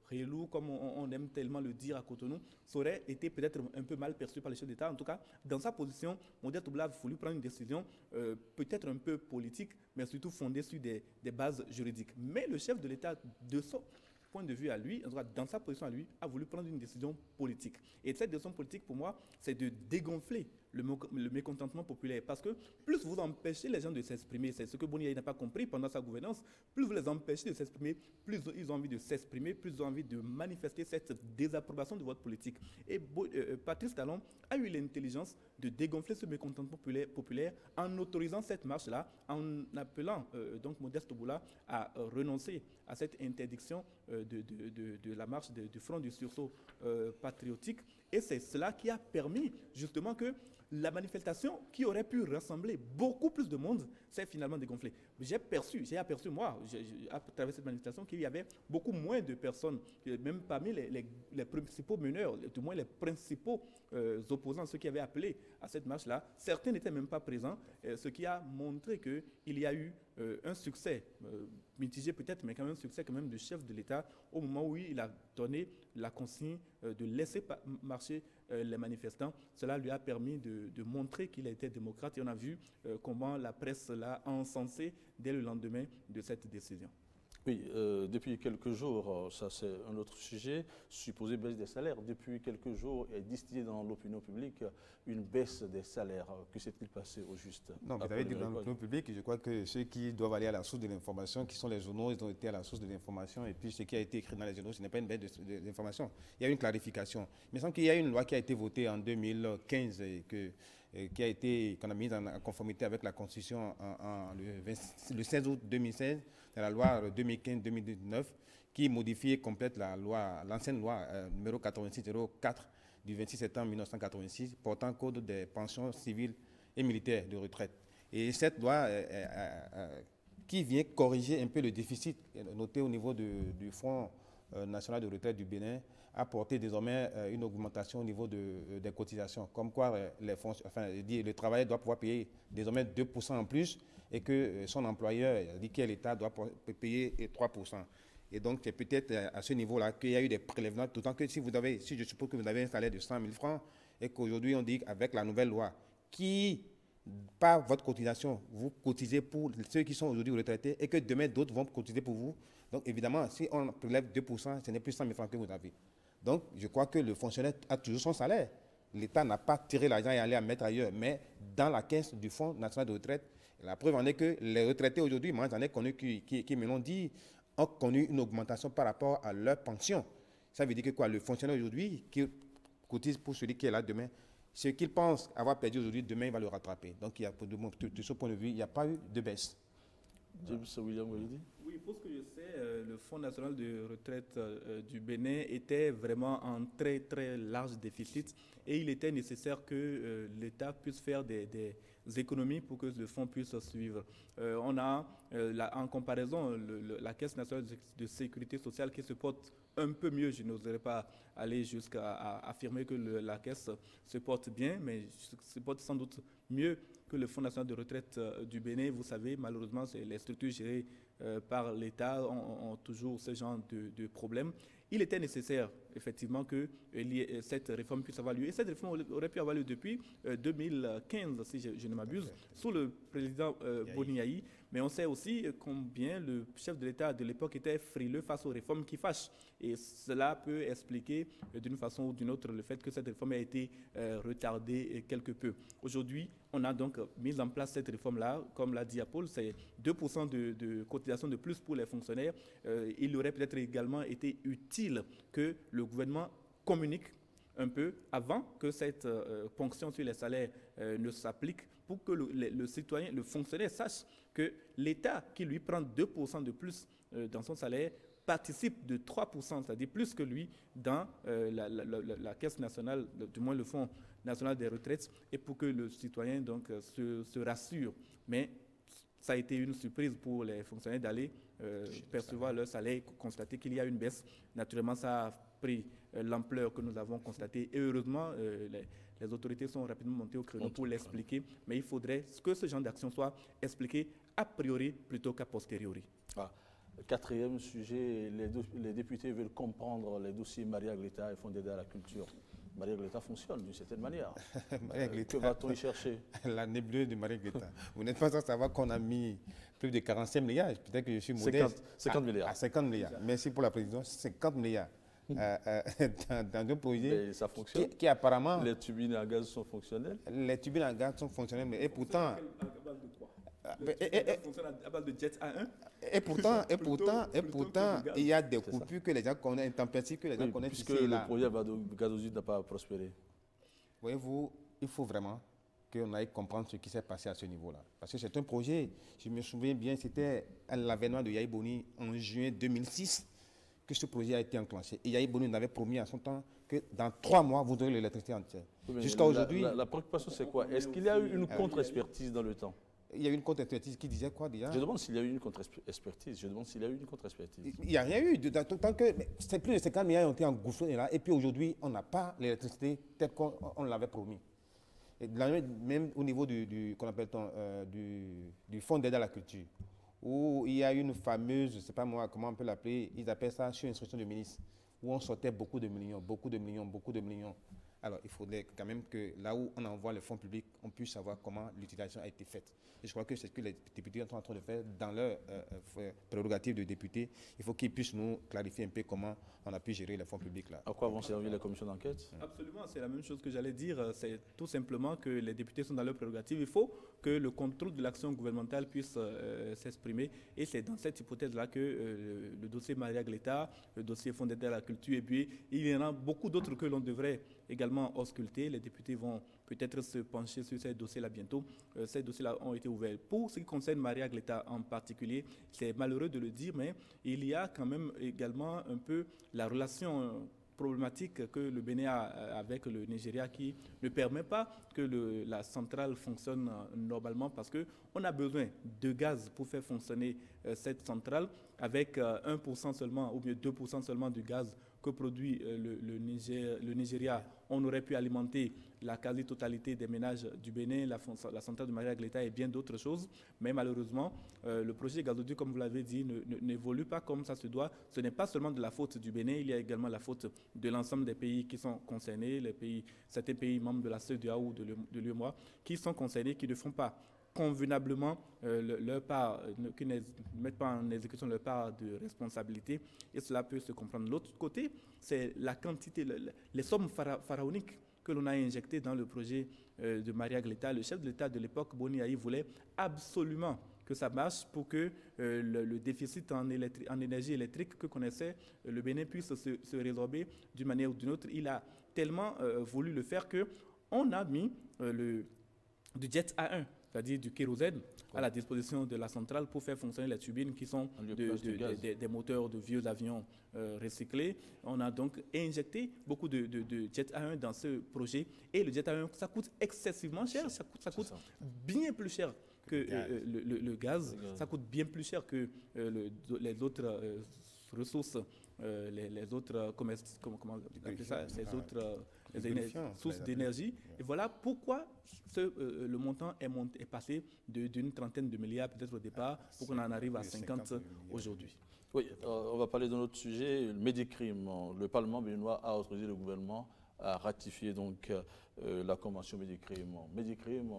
Réelou, comme on aime tellement le dire à Cotonou, ça aurait été peut-être un peu mal perçu par le chef d'État. En tout cas, dans sa position, Modeste Touboula a voulu prendre une décision peut-être un peu politique, mais surtout fondée sur des bases juridiques. Mais le chef de l'État, de son point de vue à lui, en tout cas dans sa position à lui, a voulu prendre une décision politique. Et cette décision politique, pour moi, c'est de dégonfler le mécontentement populaire. Parce que plus vous empêchez les gens de s'exprimer, c'est ce que Boni n'a pas compris pendant sa gouvernance, plus vous les empêchez de s'exprimer, plus ils ont envie de s'exprimer, plus ils ont envie de manifester cette désapprobation de votre politique. Et Patrice Talon a eu l'intelligence de dégonfler ce mécontentement populaire en autorisant cette marche-là, en appelant donc Modeste Oboula à renoncer à cette interdiction de la marche du Front du sursaut patriotique. Et c'est cela qui a permis justement que la manifestation qui aurait pu rassembler beaucoup plus de monde s'est finalement dégonflée. J'ai aperçu moi, à travers cette manifestation, qu'il y avait beaucoup moins de personnes, même parmi les principaux meneurs, du moins les principaux opposants, ceux qui avaient appelé à cette marche-là. Certains n'étaient même pas présents, ce qui a montré qu'il y a eu un succès, mitigé peut-être, mais quand même un succès quand même du chef de l'État au moment où il a donné la consigne de laisser marcher les manifestants. Cela lui a permis de montrer qu'il était démocrate et on a vu comment la presse l'a encensé dès le lendemain de cette décision. Oui, depuis quelques jours, ça c'est un autre sujet, supposée baisse des salaires. Depuis quelques jours, est distillé dans l'opinion publique une baisse des salaires. Que s'est-il passé au juste? Non, vous avez dit dans l'opinion publique, je crois que ceux qui doivent aller à la source de l'information, qui sont les journaux, ils ont été à la source de l'information, et puis ce qui a été écrit dans les journaux, ce n'est pas une baisse d'information. Il y a une clarification. Il me semble qu'il y a une loi qui a été votée en 2015 et qu'on a mise en conformité avec la Constitution le 16 août 2016, dans la loi 2015-2019, qui modifie et complète l'ancienne loi numéro 8604 du 26 septembre 1986, portant code des pensions civiles et militaires de retraite. Et cette loi qui vient corriger un peu le déficit noté au niveau du Fonds national de retraite du Bénin, a porté désormais une augmentation au niveau des cotisations, comme quoi le travailleur doit pouvoir payer désormais 2% en plus et que son employeur, dit que l'État doit payer 3%. Et donc, c'est peut-être à ce niveau-là qu'il y a eu des prélèvements, d'autant que si je suppose que vous avez un salaire de 100 000 francs et qu'aujourd'hui on dit qu'avec la nouvelle loi, par votre cotisation, vous cotisez pour ceux qui sont aujourd'hui retraités et que demain d'autres vont cotiser pour vous. Donc, évidemment, si on prélève 2%, ce n'est plus 100 000 francs que vous avez. Donc, je crois que le fonctionnaire a toujours son salaire. L'État n'a pas tiré l'argent et allé à mettre ailleurs, mais dans la caisse du Fonds national de retraite. La preuve en est que les retraités aujourd'hui, moi j'en ai connu qui me l'ont dit, ont connu une augmentation par rapport à leur pension. Ça veut dire que quoi? Le fonctionnaire aujourd'hui qui cotise pour celui qui est là demain, ce qu'il pense avoir perdu aujourd'hui, demain il va le rattraper. Donc, de ce point de vue, il n'y a pas eu de baisse. James William Wildy. Oui, pour ce que je sais, le Fonds national de retraite du Bénin était vraiment en très très large déficit et il était nécessaire que l'État puisse faire des économies pour que le fonds puisse suivre. On a en comparaison la Caisse nationale de sécurité sociale qui se porte un peu mieux. Je n'oserais pas aller jusqu'à affirmer que la Caisse se porte bien, mais se porte sans doute mieux que le Fonds national de retraite du Bénin. Vous savez, malheureusement, les structures gérées par l'État ont toujours ce genre de problèmes. Il était nécessaire, effectivement, que cette réforme puisse avoir lieu. Et cette réforme aurait pu avoir lieu depuis 2015, si je ne m'abuse, sous le président Boni Yayi. Mais on sait aussi combien le chef de l'État de l'époque était frileux face aux réformes qui fâchent. Et cela peut expliquer d'une façon ou d'une autre le fait que cette réforme a été retardée quelque peu. Aujourd'hui, on a donc mis en place cette réforme-là, comme l'a dit Apol, c'est 2% de cotisation de plus pour les fonctionnaires. Il aurait peut-être également été utile que le gouvernement communique un peu avant que cette ponction sur les salaires ne s'applique pour que le citoyen, le fonctionnaire sache que l'État qui lui prend 2% de plus dans son salaire participe de 3%, c'est-à-dire plus que lui, dans la caisse nationale, du moins le Fonds national des retraites, et pour que le citoyen donc, se rassure. Mais ça a été une surprise pour les fonctionnaires d'aller percevoir leur salaire, constater qu'il y a une baisse. Naturellement, ça a pris l'ampleur que nous avons constatée. Et heureusement, les autorités sont rapidement montées au créneau pour l'expliquer. Mais il faudrait que ce genre d'action soit expliqué a priori plutôt qu'à posteriori. Ah. Quatrième sujet, les députés veulent comprendre les dossiers Maria Gleta et Fonds d'aide à la culture. Maria Gleta fonctionne d'une certaine manière. Que va-t-on y chercher? La nébuleuse de Maria Gleta. Vous n'êtes pas sans savoir qu'on a mis plus de 45 milliards. Peut-être que je suis modeste. 50 milliards. 50 milliards. Merci pour la précision. 50 milliards dans un projet ça fonctionne. qui apparemment... Les turbines à gaz sont fonctionnelles. Les turbines à gaz sont fonctionnelles, mais et pourtant... À base de quoi? Ça fonctionne à base de jet A1. Et pourtant, Plutôt que du gaz. il y a des coupures que les gens connaissent, intempéries que les gens connaissent Puisque ici et là. le projet de gazoduc n'a pas prospéré. Voyez-vous, il faut vraiment qu'on aille comprendre ce qui s'est passé à ce niveau-là. Parce que c'est un projet, je me souviens bien, c'était à l'avènement de Yahi Boni en juin 2006 que ce projet a été enclenché. Et Yahi Boni nous avait promis à son temps que dans 3 mois, vous aurez l'électricité entière. Oui, jusqu'à aujourd'hui... La préoccupation, c'est quoi? Est-ce qu'il y a eu une contre-expertise dans le temps? Il y a eu une contre-expertise qui disait quoi déjà? Je demande s'il y a eu une contre-expertise. Il n'y a rien eu. Tant que c'est plus de 50 milliards ont été engouffrés là. Et puis aujourd'hui, on n'a pas l'électricité telle qu'on l'avait promis. Et même au niveau qu'on appelle du fonds d'aide à la culture, où il y a une fameuse, je ne sais pas moi comment on peut l'appeler, ils appellent ça sur instruction du ministre, où on sortait beaucoup de millions. Alors, il faudrait quand même que là où on envoie les fonds publics, on puisse savoir comment l'utilisation a été faite. Et je crois que c'est ce que les députés sont en train de faire dans leur prérogative de députés. Il faut qu'ils puissent nous clarifier un peu comment on a pu gérer les fonds publics là. À quoi vont servir les commissions d'enquête? Absolument, c'est la même chose que j'allais dire. C'est tout simplement que les députés sont dans leur prérogative. Il faut que le contrôle de l'action gouvernementale puisse s'exprimer. Et c'est dans cette hypothèse-là que le dossier Maria Gleta, le dossier Fonds d'aide à la culture, et puis il y en a beaucoup d'autres que l'on devrait également ausculter. Les députés vont peut-être se pencher sur ces dossiers-là bientôt. Ces dossiers-là ont été ouverts. Pour ce qui concerne Maria Gleta en particulier, c'est malheureux de le dire, mais il y a quand même également un peu la relation problématique que le Bénin a avec le Nigeria qui ne permet pas que la centrale fonctionne normalement parce qu'on a besoin de gaz pour faire fonctionner cette centrale avec 1% seulement ou bien 2% seulement du gaz que produit le Nigeria. On aurait pu alimenter la quasi-totalité des ménages du Bénin, la centrale de Maria Gleta et bien d'autres choses. Mais malheureusement, le projet gazoduc, comme vous l'avez dit, n'évolue pas comme ça se doit. Ce n'est pas seulement de la faute du Bénin, il y a également la faute de l'ensemble des pays qui sont concernés, certains pays membres de la CEDEAO ou de l'UEMOA, qui sont concernés, qui ne font pas convenablement leur part, qui ne mettent pas en exécution leur part de responsabilité, et cela peut se comprendre. De l'autre côté, c'est la quantité, les sommes pharaoniques que l'on a injectées dans le projet de Maria Gleta. Le chef de l'État de l'époque, Boni Yahi, voulait absolument que ça marche pour que le déficit en énergie électrique que connaissait le Bénin puisse se résorber d'une manière ou d'une autre. Il a tellement voulu le faire qu'on a mis du jet A1, c'est-à-dire du kérosène, à la disposition de la centrale pour faire fonctionner les turbines qui sont des moteurs de vieux avions recyclés. On a donc injecté beaucoup de jet A1 dans ce projet. Et le jet A1, ça coûte excessivement cher, ça coûte bien plus cher que le gaz, ça coûte bien plus cher que les autres ressources, les autres sources d'énergie. Et voilà pourquoi le montant est passé d'une trentaine de milliards peut-être au départ pour qu'on en arrive à 50 aujourd'hui. Oui, on va parler d'un autre sujet, le Médicrime. Le Parlement béninois a autorisé le gouvernement à ratifier donc la convention Médicrime. Médicrime,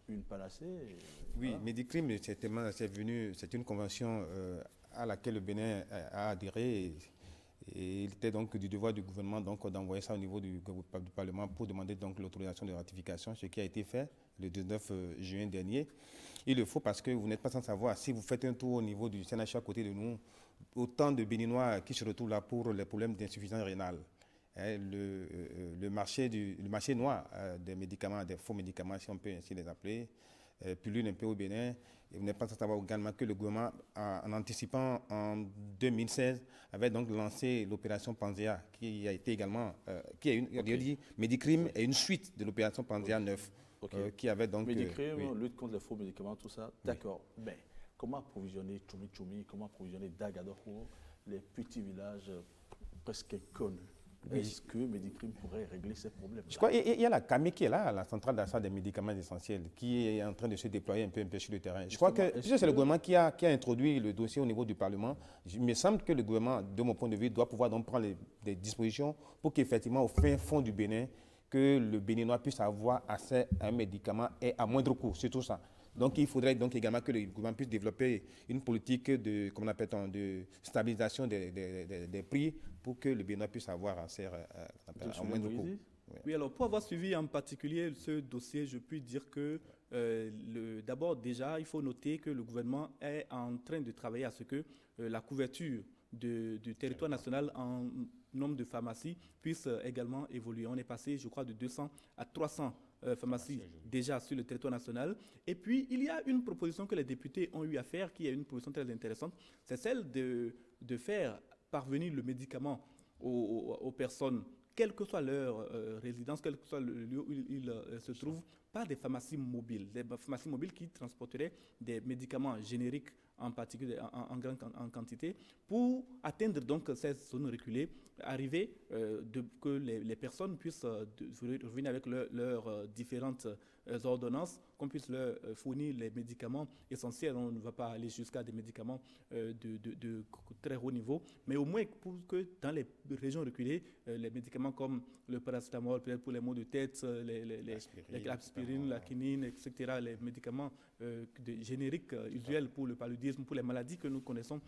une panacée? Oui, voilà. Médicrime, c'est une convention à laquelle le Bénin a adhéré. Et il était donc du devoir du gouvernement d'envoyer ça au niveau du Parlement pour demander donc l'autorisation de ratification, ce qui a été fait le 19 juin dernier. Il le faut parce que vous n'êtes pas sans savoir, si vous faites un tour au niveau du CNH à côté de nous, autant de Béninois qui se retrouvent là pour les problèmes d'insuffisance rénale. Le marché noir des médicaments, des faux médicaments, si on peut ainsi les appeler, pullule un peu au Bénin. Et vous n'êtes pas sans savoir également que le gouvernement, en anticipant en 2016, avait donc lancé l'opération Panzea, qui a été également, Médicrime est une suite de l'opération Panzea 9, qui avait donc... Médicrime, lutte contre les faux médicaments, tout ça, d'accord. Mais comment approvisionner Tchoumi, comment approvisionner Dagadoko, les petits villages presque inconnus? Est-ce que Médicrime pourrait régler ces problèmes? Je crois qu'il y a la CAMI qui est là, la centrale d'achat des médicaments essentiels, qui est en train de se déployer un peu sur le terrain. Je crois que c'est le gouvernement qui a introduit le dossier au niveau du Parlement. Il me semble que le gouvernement, de mon point de vue, doit pouvoir donc prendre des dispositions pour qu'effectivement, au fin fond du Bénin, que le Béninois puisse avoir accès à un médicament et à moindre coût, c'est tout ça. Donc, il faudrait donc également que le gouvernement puisse développer une politique de stabilisation des prix pour que le Bénin puisse avoir accès à moindre coût. Oui, alors pour avoir suivi en particulier ce dossier, je puis dire que d'abord déjà, il faut noter que le gouvernement est en train de travailler à ce que la couverture du territoire national en nombre de pharmacies puisse également évoluer. On est passé, je crois, de 200 à 300 pharmacies déjà sur le territoire national. Et puis, il y a une proposition que les députés ont eu à faire, qui est une proposition très intéressante, c'est celle de faire parvenir le médicament aux personnes, quelle que soit leur résidence, quel que soit le lieu où ils se trouvent, par des pharmacies mobiles. Des pharmacies mobiles qui transporteraient des médicaments génériques en particulier en quantité, pour atteindre donc ces zones reculées, arriver que les personnes puissent revenir avec leurs différentes ordonnances, qu'on puisse leur fournir les médicaments essentiels. On ne va pas aller jusqu'à des médicaments de très haut niveau, mais au moins pour que dans les régions reculées, les médicaments comme le paracétamol, peut-être pour les maux de tête, l'aspirine, la quinine, etc., les médicaments génériques usuels pour le paludisme, pour les maladies que nous connaissons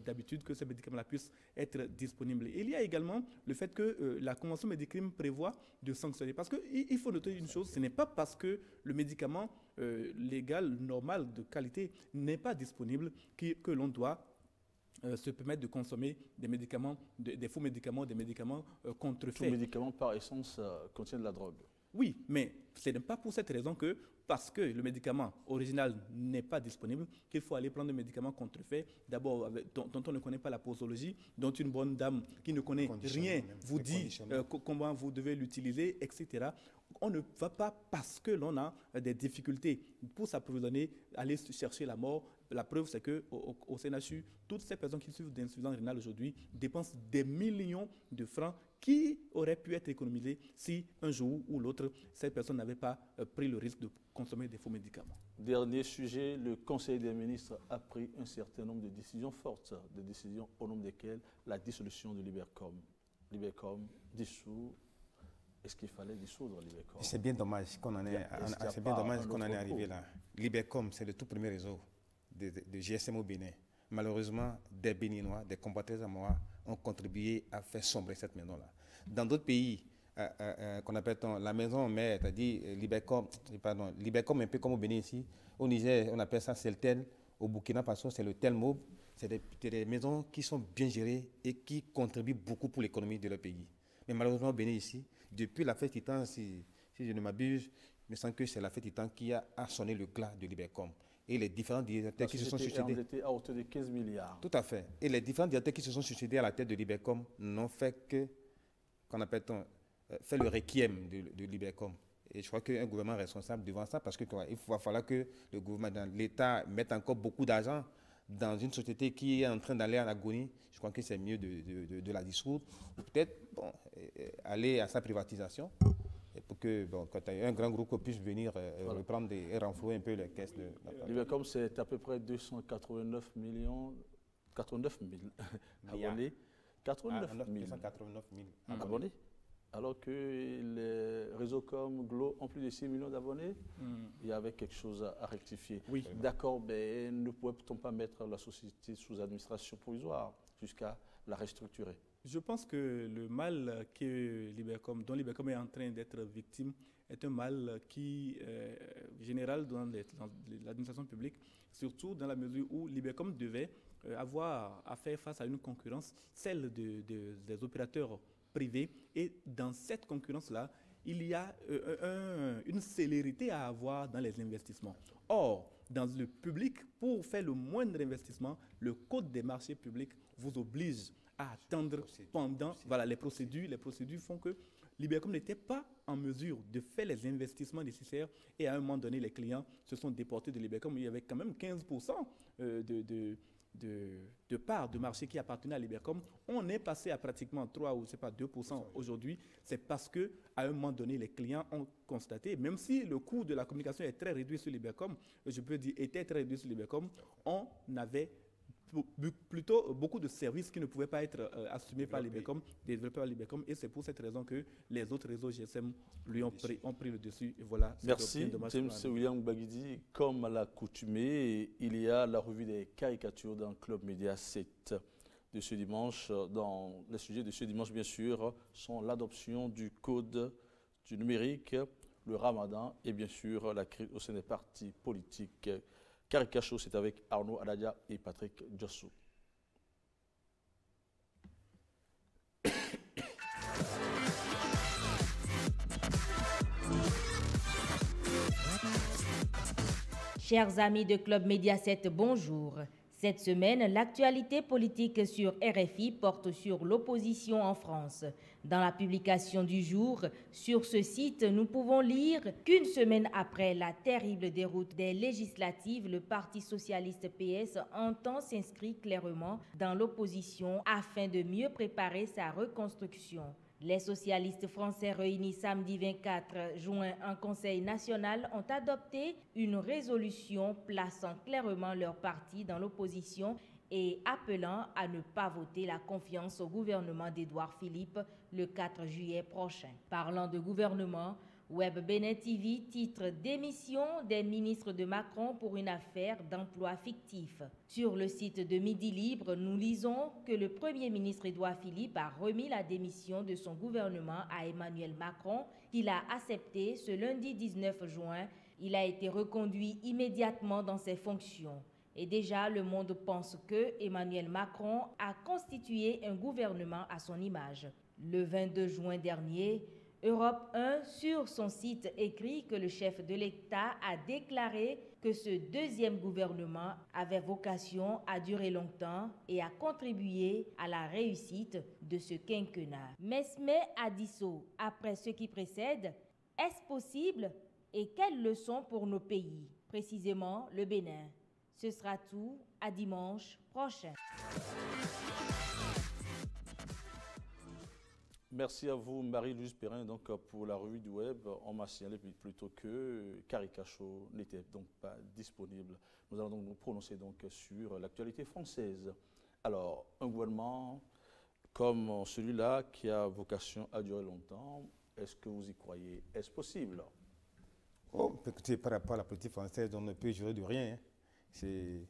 d'habitude, que ces médicaments-là puissent être disponibles. Et il y a également le fait que la Convention Médicrime prévoit de sanctionner. Parce qu'il faut noter une chose, ce n'est pas parce que le médicament légal, normal, de qualité n'est pas disponible que l'on doit se permettre de consommer des médicaments, des faux médicaments, des médicaments contrefaits. Tout médicament par essence contient de la drogue. Oui, mais ce n'est pas pour cette raison que, parce que le médicament original n'est pas disponible, qu'il faut aller prendre un médicament contrefait, d'abord dont on ne connaît pas la posologie, dont une bonne dame qui ne connaît rien vous dit comment vous devez l'utiliser, etc. On ne va pas, parce que l'on a des difficultés pour s'approvisionner, aller chercher la mort. La preuve, c'est qu'au CNHU, toutes ces personnes qui souffrent d'insuffisance rénale aujourd'hui dépensent des millions de francs qui auraient pu être économisés si un jour ou l'autre, ces personnes n'avaient pas pris le risque de consommer des faux médicaments. Dernier sujet, le Conseil des ministres a pris un certain nombre de décisions fortes, des décisions au nombre desquelles la dissolution de l'Ibercom. L'Ibercom dissous. Est-ce qu'il fallait dissoudre l'Ibercom? C'est bien dommage qu'on en est arrivé là. L'Ibercom, c'est le tout premier réseau de GSM au Bénin. Malheureusement, des Béninois, des compatriotes à moi, ont contribué à faire sombrer cette maison-là. Dans d'autres pays, qu'on appelle la maison mère, c'est-à-dire l'Ibercom un peu comme au Bénin ici. Au Niger, on appelle ça Celtel. Au Burkina Faso, c'est le Telmob. C'est des maisons qui sont bien gérées et qui contribuent beaucoup pour l'économie de leur pays. Mais malheureusement, au Bénin ici, depuis la fête Titan, si je ne m'abuse, il me semble que c'est la fête Titan qui a sonné le glas de l'Ibercom. Et les différents directeurs qui se sont succédés. Endetté à hauteur de 15 milliards. Tout à fait. Et les différents directeurs qui se sont succédés à la tête de l'Ibercom n'ont fait que, fait le requiem de l'Ibercom. Et je crois qu'un gouvernement responsable devant ça, parce qu'il va falloir que le gouvernement, l'État mette encore beaucoup d'argent dans une société qui est en train d'aller en agonie. Je crois que c'est mieux de la dissoudre, ou peut-être aller à sa privatisation, pour que quand un grand groupe puisse venir reprendre et renflouer un peu les caisses de la L'Ibercom, c'est à peu près 289 millions, 89 000 abonnés. 89 000 abonnés. Alors que les réseaux comme Glo ont plus de 6 millions d'abonnés, il y avait quelque chose à rectifier. Oui. D'accord, mais ne pourrait-on pas mettre la société sous administration provisoire jusqu'à la restructurer? Je pense que le mal dont l'Ibercom est en train d'être victime est un mal qui est général dans l'administration publique, surtout dans la mesure où l'Ibercom devait avoir à faire face à une concurrence, celle des opérateurs privés. Et dans cette concurrence-là, il y a une célérité à avoir dans les investissements. Or, dans le public, pour faire le moindre investissement, le Code des marchés publics vous oblige à attendre pendant... Voilà, les procédures font que l'Ibercom n'était pas en mesure de faire les investissements nécessaires et à un moment donné, les clients se sont déportés de l'Ibercom. Il y avait quand même 15% de part de marché qui appartenait à l'Ibercom. On est passé à pratiquement 3 ou 2% aujourd'hui. C'est parce qu'à un moment donné, les clients ont constaté, même si le coût de la communication est très réduit sur l'Ibercom, je peux dire était très réduit sur l'Ibercom, on avait plutôt beaucoup de services qui ne pouvaient pas être assumés par l'Ibercom, développés par l'Ibercom, et c'est pour cette raison que les autres réseaux GSM lui ont pris le dessus. Et voilà. Merci, James William Baguidi. Comme à l'accoutumée, il y a la revue des caricatures dans Club Média 7. de ce dimanche, dans les sujets de ce dimanche, bien sûr, sont l'adoption du code du numérique, le ramadan et bien sûr la crise au sein des partis politiques. Karika Show, c'est avec Arnaud Adadia et Patrick Djossou. Chers amis de Club Média 7, bonjour. Cette semaine, l'actualité politique sur RFI porte sur l'opposition en France. Dans la publication du jour, sur ce site, nous pouvons lire qu'une semaine après la terrible déroute des législatives, le Parti socialiste PS entend s'inscrire clairement dans l'opposition afin de mieux préparer sa reconstruction. Les socialistes français réunis samedi 24 juin en Conseil national ont adopté une résolution plaçant clairement leur parti dans l'opposition et appelant à ne pas voter la confiance au gouvernement d'Édouard Philippe le 4 juillet prochain. Parlant de gouvernement, Web Bénin TV titre « Démission des ministres de Macron pour une affaire d'emploi fictif ». Sur le site de Midi Libre, nous lisons que le Premier ministre Édouard Philippe a remis la démission de son gouvernement à Emmanuel Macron, qu'il a accepté ce lundi 19 juin. Il a été reconduit immédiatement dans ses fonctions. Et déjà, le monde pense que Emmanuel Macron a constitué un gouvernement à son image. Le 22 juin dernier, Europe 1, sur son site, écrit que le chef de l'État a déclaré que ce deuxième gouvernement avait vocation à durer longtemps et à contribuer à la réussite de ce quinquennat. Mesme Adisso, après ce qui précède, est-ce possible et quelles leçons pour nos pays, précisément le Bénin? Ce sera tout, à dimanche prochain. Merci à vous, Marie-Louise Perrin, donc, pour la revue du web. On m'a signalé plutôt que Karika Show n'était donc pas disponible. Nous allons donc nous prononcer donc sur l'actualité française. Alors, un gouvernement comme celui-là qui a vocation à durer longtemps, est-ce que vous y croyez? Est-ce possible? Oh, écoutez, par rapport à la politique française, on ne peut jurer de rien. C'est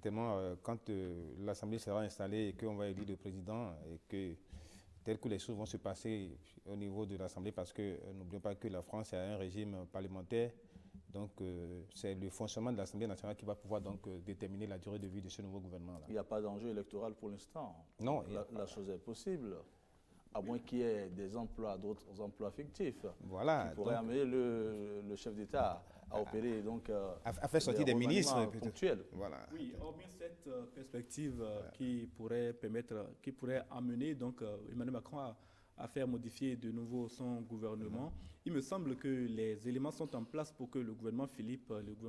tellement quand l'Assemblée sera installée et qu'on va élire le président et que tel que les choses vont se passer au niveau de l'Assemblée, parce que n'oublions pas que la France a un régime parlementaire, donc c'est le fonctionnement de l'Assemblée nationale qui va pouvoir donc déterminer la durée de vie de ce nouveau gouvernement-là. Il n'y a pas d'enjeu électoral pour l'instant. Non. La chose est possible, à moins qu'il y ait des emplois, d'autres emplois fictifs, voilà, qui pourraient amener le chef d'État à opérer donc à faire sortir des ministres ponctuels. Voilà. Oui, hormis cette perspective qui pourrait amener donc Emmanuel Macron à faire modifier de nouveau son gouvernement, il me semble que les éléments sont en place pour que le gouvernement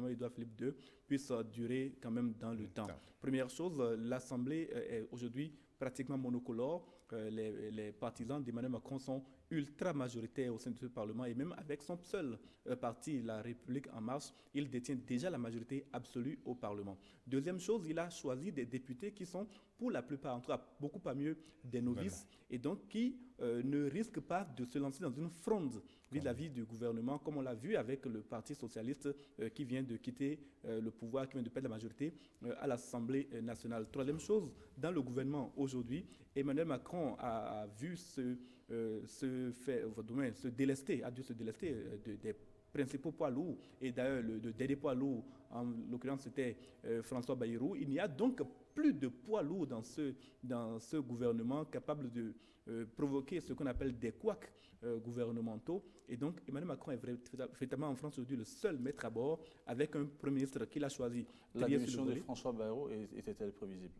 Édouard Philippe II puisse durer quand même dans le temps. Première chose, l'Assemblée est aujourd'hui pratiquement monocolore. Les partisans d'Emmanuel Macron sont ultra majoritaires au sein de ce Parlement et même avec son seul parti, la République En Marche, il détient déjà la majorité absolue au Parlement. Deuxième chose, il a choisi des députés qui sont pour la plupart, en tout cas beaucoup pas mieux, des novices et donc qui ne risquent pas de se lancer dans une fronde vis-à-vis du gouvernement, comme on l'a vu avec le Parti socialiste qui vient de quitter le pouvoir, qui vient de perdre la majorité à l'Assemblée nationale. Troisième chose, dans le gouvernement aujourd'hui, Emmanuel Macron a vu se délester des principaux poids lourds. Et d'ailleurs, le dernier poids lourd, en l'occurrence, c'était François Bayrou. Il n'y a donc plus de poids lourds dans ce gouvernement capable de provoquer ce qu'on appelle des couacs gouvernementaux. Et donc, Emmanuel Macron est véritablement en France aujourd'hui le seul maître à bord avec un Premier ministre qu'il a choisi. La démission de François Bayrou était-elle prévisible?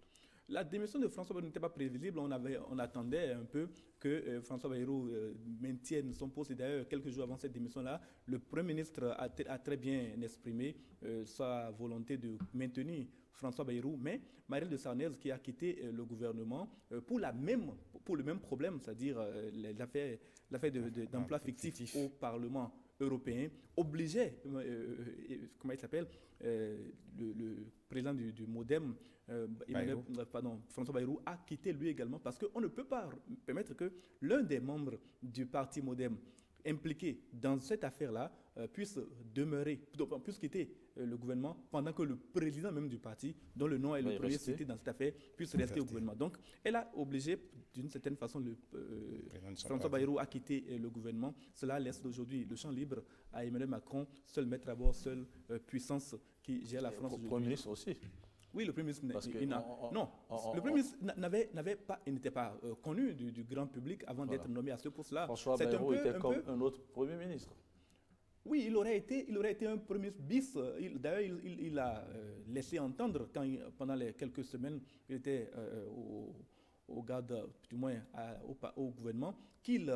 La démission de François Bayrou n'était pas prévisible. On attendait un peu que François Bayrou maintienne son poste. Et d'ailleurs, quelques jours avant cette démission-là, le Premier ministre a très bien exprimé sa volonté de maintenir François Bayrou. Mais Marielle de Sarnez, qui a quitté le gouvernement pour le même problème, c'est-à-dire l'affaire d'emploi fictif au Parlement européen, obligeait, comment il s'appelle, le président du MoDem, François Bayrou, a quitté lui également, parce qu'on ne peut pas permettre que l'un des membres du parti MoDem impliqués dans cette affaire-là puissent demeurer, puissent quitter le gouvernement pendant que le président même du parti, dont le nom est le premier cité dans cette affaire, puisse rester au gouvernement. Donc, elle a obligé, d'une certaine façon, François Bayrou à quitter le gouvernement. Cela laisse aujourd'hui le champ libre à Emmanuel Macron, seul maître à bord, seule puissance qui gère la France. Le Premier ministre aussi. Oui, le Premier ministre le Premier ministre n'était pas connu du grand public avant d'être nommé à ce poste-là. François Bayrou était comme un autre Premier ministre. Oui, il aurait été un Premier ministre bis. D'ailleurs, il a laissé entendre, pendant les quelques semaines, il était au garde, du moins au gouvernement, qu'il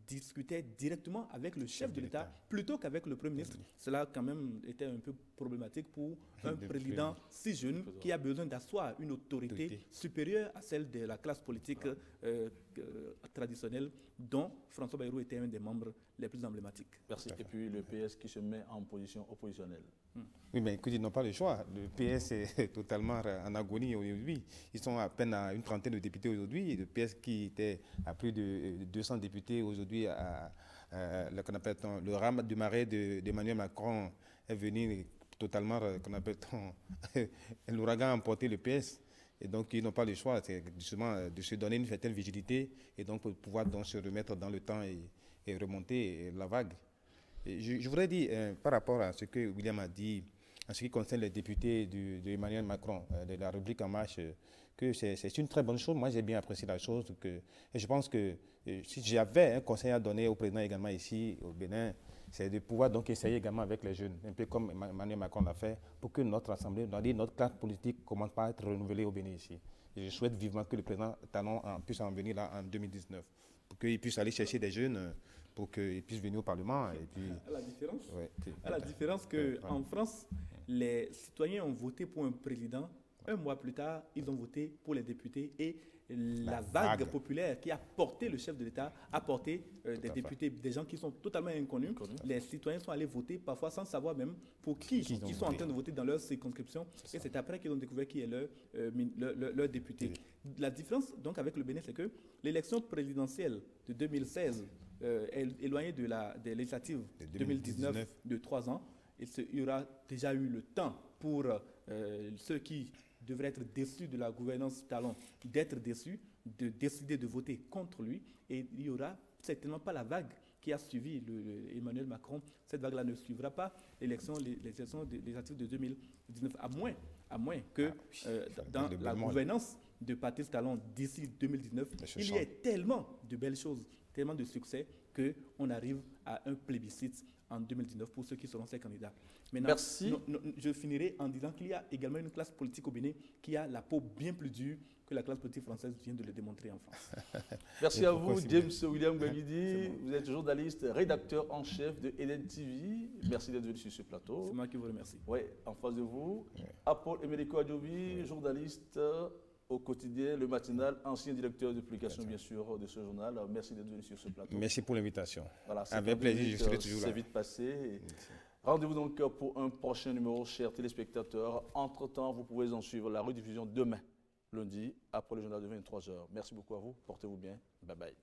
discutait directement avec le chef de l'État plutôt qu'avec le Premier ministre. Cela, quand même, était un peu problématique pour un président si jeune qui a besoin d'asseoir une autorité supérieure à celle de la classe politique traditionnelle dont François Bayrou était un des membres les plus emblématiques. Merci. Et puis le PS qui se met en position oppositionnelle. Oui, mais écoute, ils n'ont pas le choix. Le PS est totalement en agonie aujourd'hui. Ils sont à peine à une trentaine de députés aujourd'hui. Le PS qui était à plus de 200 députés aujourd'hui, le rame du marais d'Emmanuel Macron est venu totalement, l'ouragan a emporté le PS. Et donc, ils n'ont pas le choix, c'est justement de se donner une certaine vigilité et donc pour pouvoir donc se remettre dans le temps et remonter la vague. Je voudrais dire, par rapport à ce que William a dit, en ce qui concerne les députés d'Emmanuel Macron, de la République En Marche, que c'est une très bonne chose. Moi, j'ai bien apprécié la chose. Et je pense que si j'avais un conseil à donner au président également ici, au Bénin, c'est de pouvoir donc essayer également avec les jeunes, un peu comme Emmanuel Macron l'a fait, pour que notre assemblée, notre classe politique commence par être renouvelée au Bénin ici. Et je souhaite vivement que le président Talon puisse en venir là en 2019, pour qu'il puisse aller chercher des jeunes, pour qu'ils puissent venir au Parlement. Et puis, à la différence qu'en France, les citoyens ont voté pour un président. Un mois plus tard, ils ont voté pour les députés et la vague populaire qui a porté le chef de l'État a porté des députés, des gens qui sont totalement inconnus. Les citoyens sont allés voter parfois sans savoir même pour qui ils sont en train de voter dans leur circonscription. Et c'est après qu'ils ont découvert qui est leur député. La différence donc avec le Bénin, c'est que l'élection présidentielle de 2016 est éloignée des législatives 2019 de 3 ans. Il y aura déjà eu le temps pour ceux qui devraient être déçus de la gouvernance Talon d'être déçus, de décider de voter contre lui. Et il n'y aura certainement pas la vague qui a suivi Emmanuel Macron. Cette vague-là ne suivra pas les élections législatives de 2019, à moins que dans la gouvernance de Patrice Talon d'ici 2019, il y ait tellement de belles choses, tellement de succès qu'on arrive à un plébiscite en 2019 pour ceux qui seront ces candidats. Maintenant, merci. Je finirai en disant qu'il y a également une classe politique au Bénin qui a la peau bien plus dure que la classe politique française vient de le démontrer en France. Merci à vous, James William Gwegidi. Vous êtes journaliste, rédacteur en chef de Eden TV. Merci d'être venu sur ce plateau. C'est moi qui vous remercie. Oui, en face de vous, Apol Emeliko Adjobi, journaliste au quotidien, le matinal, ancien directeur de publication, bien sûr, de ce journal. Merci d'être venu sur ce plateau. Merci pour l'invitation. Voilà, avec plaisir, je serai toujours là. C'est vite passé. Rendez-vous donc pour un prochain numéro, chers téléspectateurs. Entre-temps, vous pouvez en suivre la rediffusion demain, lundi, après le journal de 23h. Merci beaucoup à vous. Portez-vous bien. Bye bye.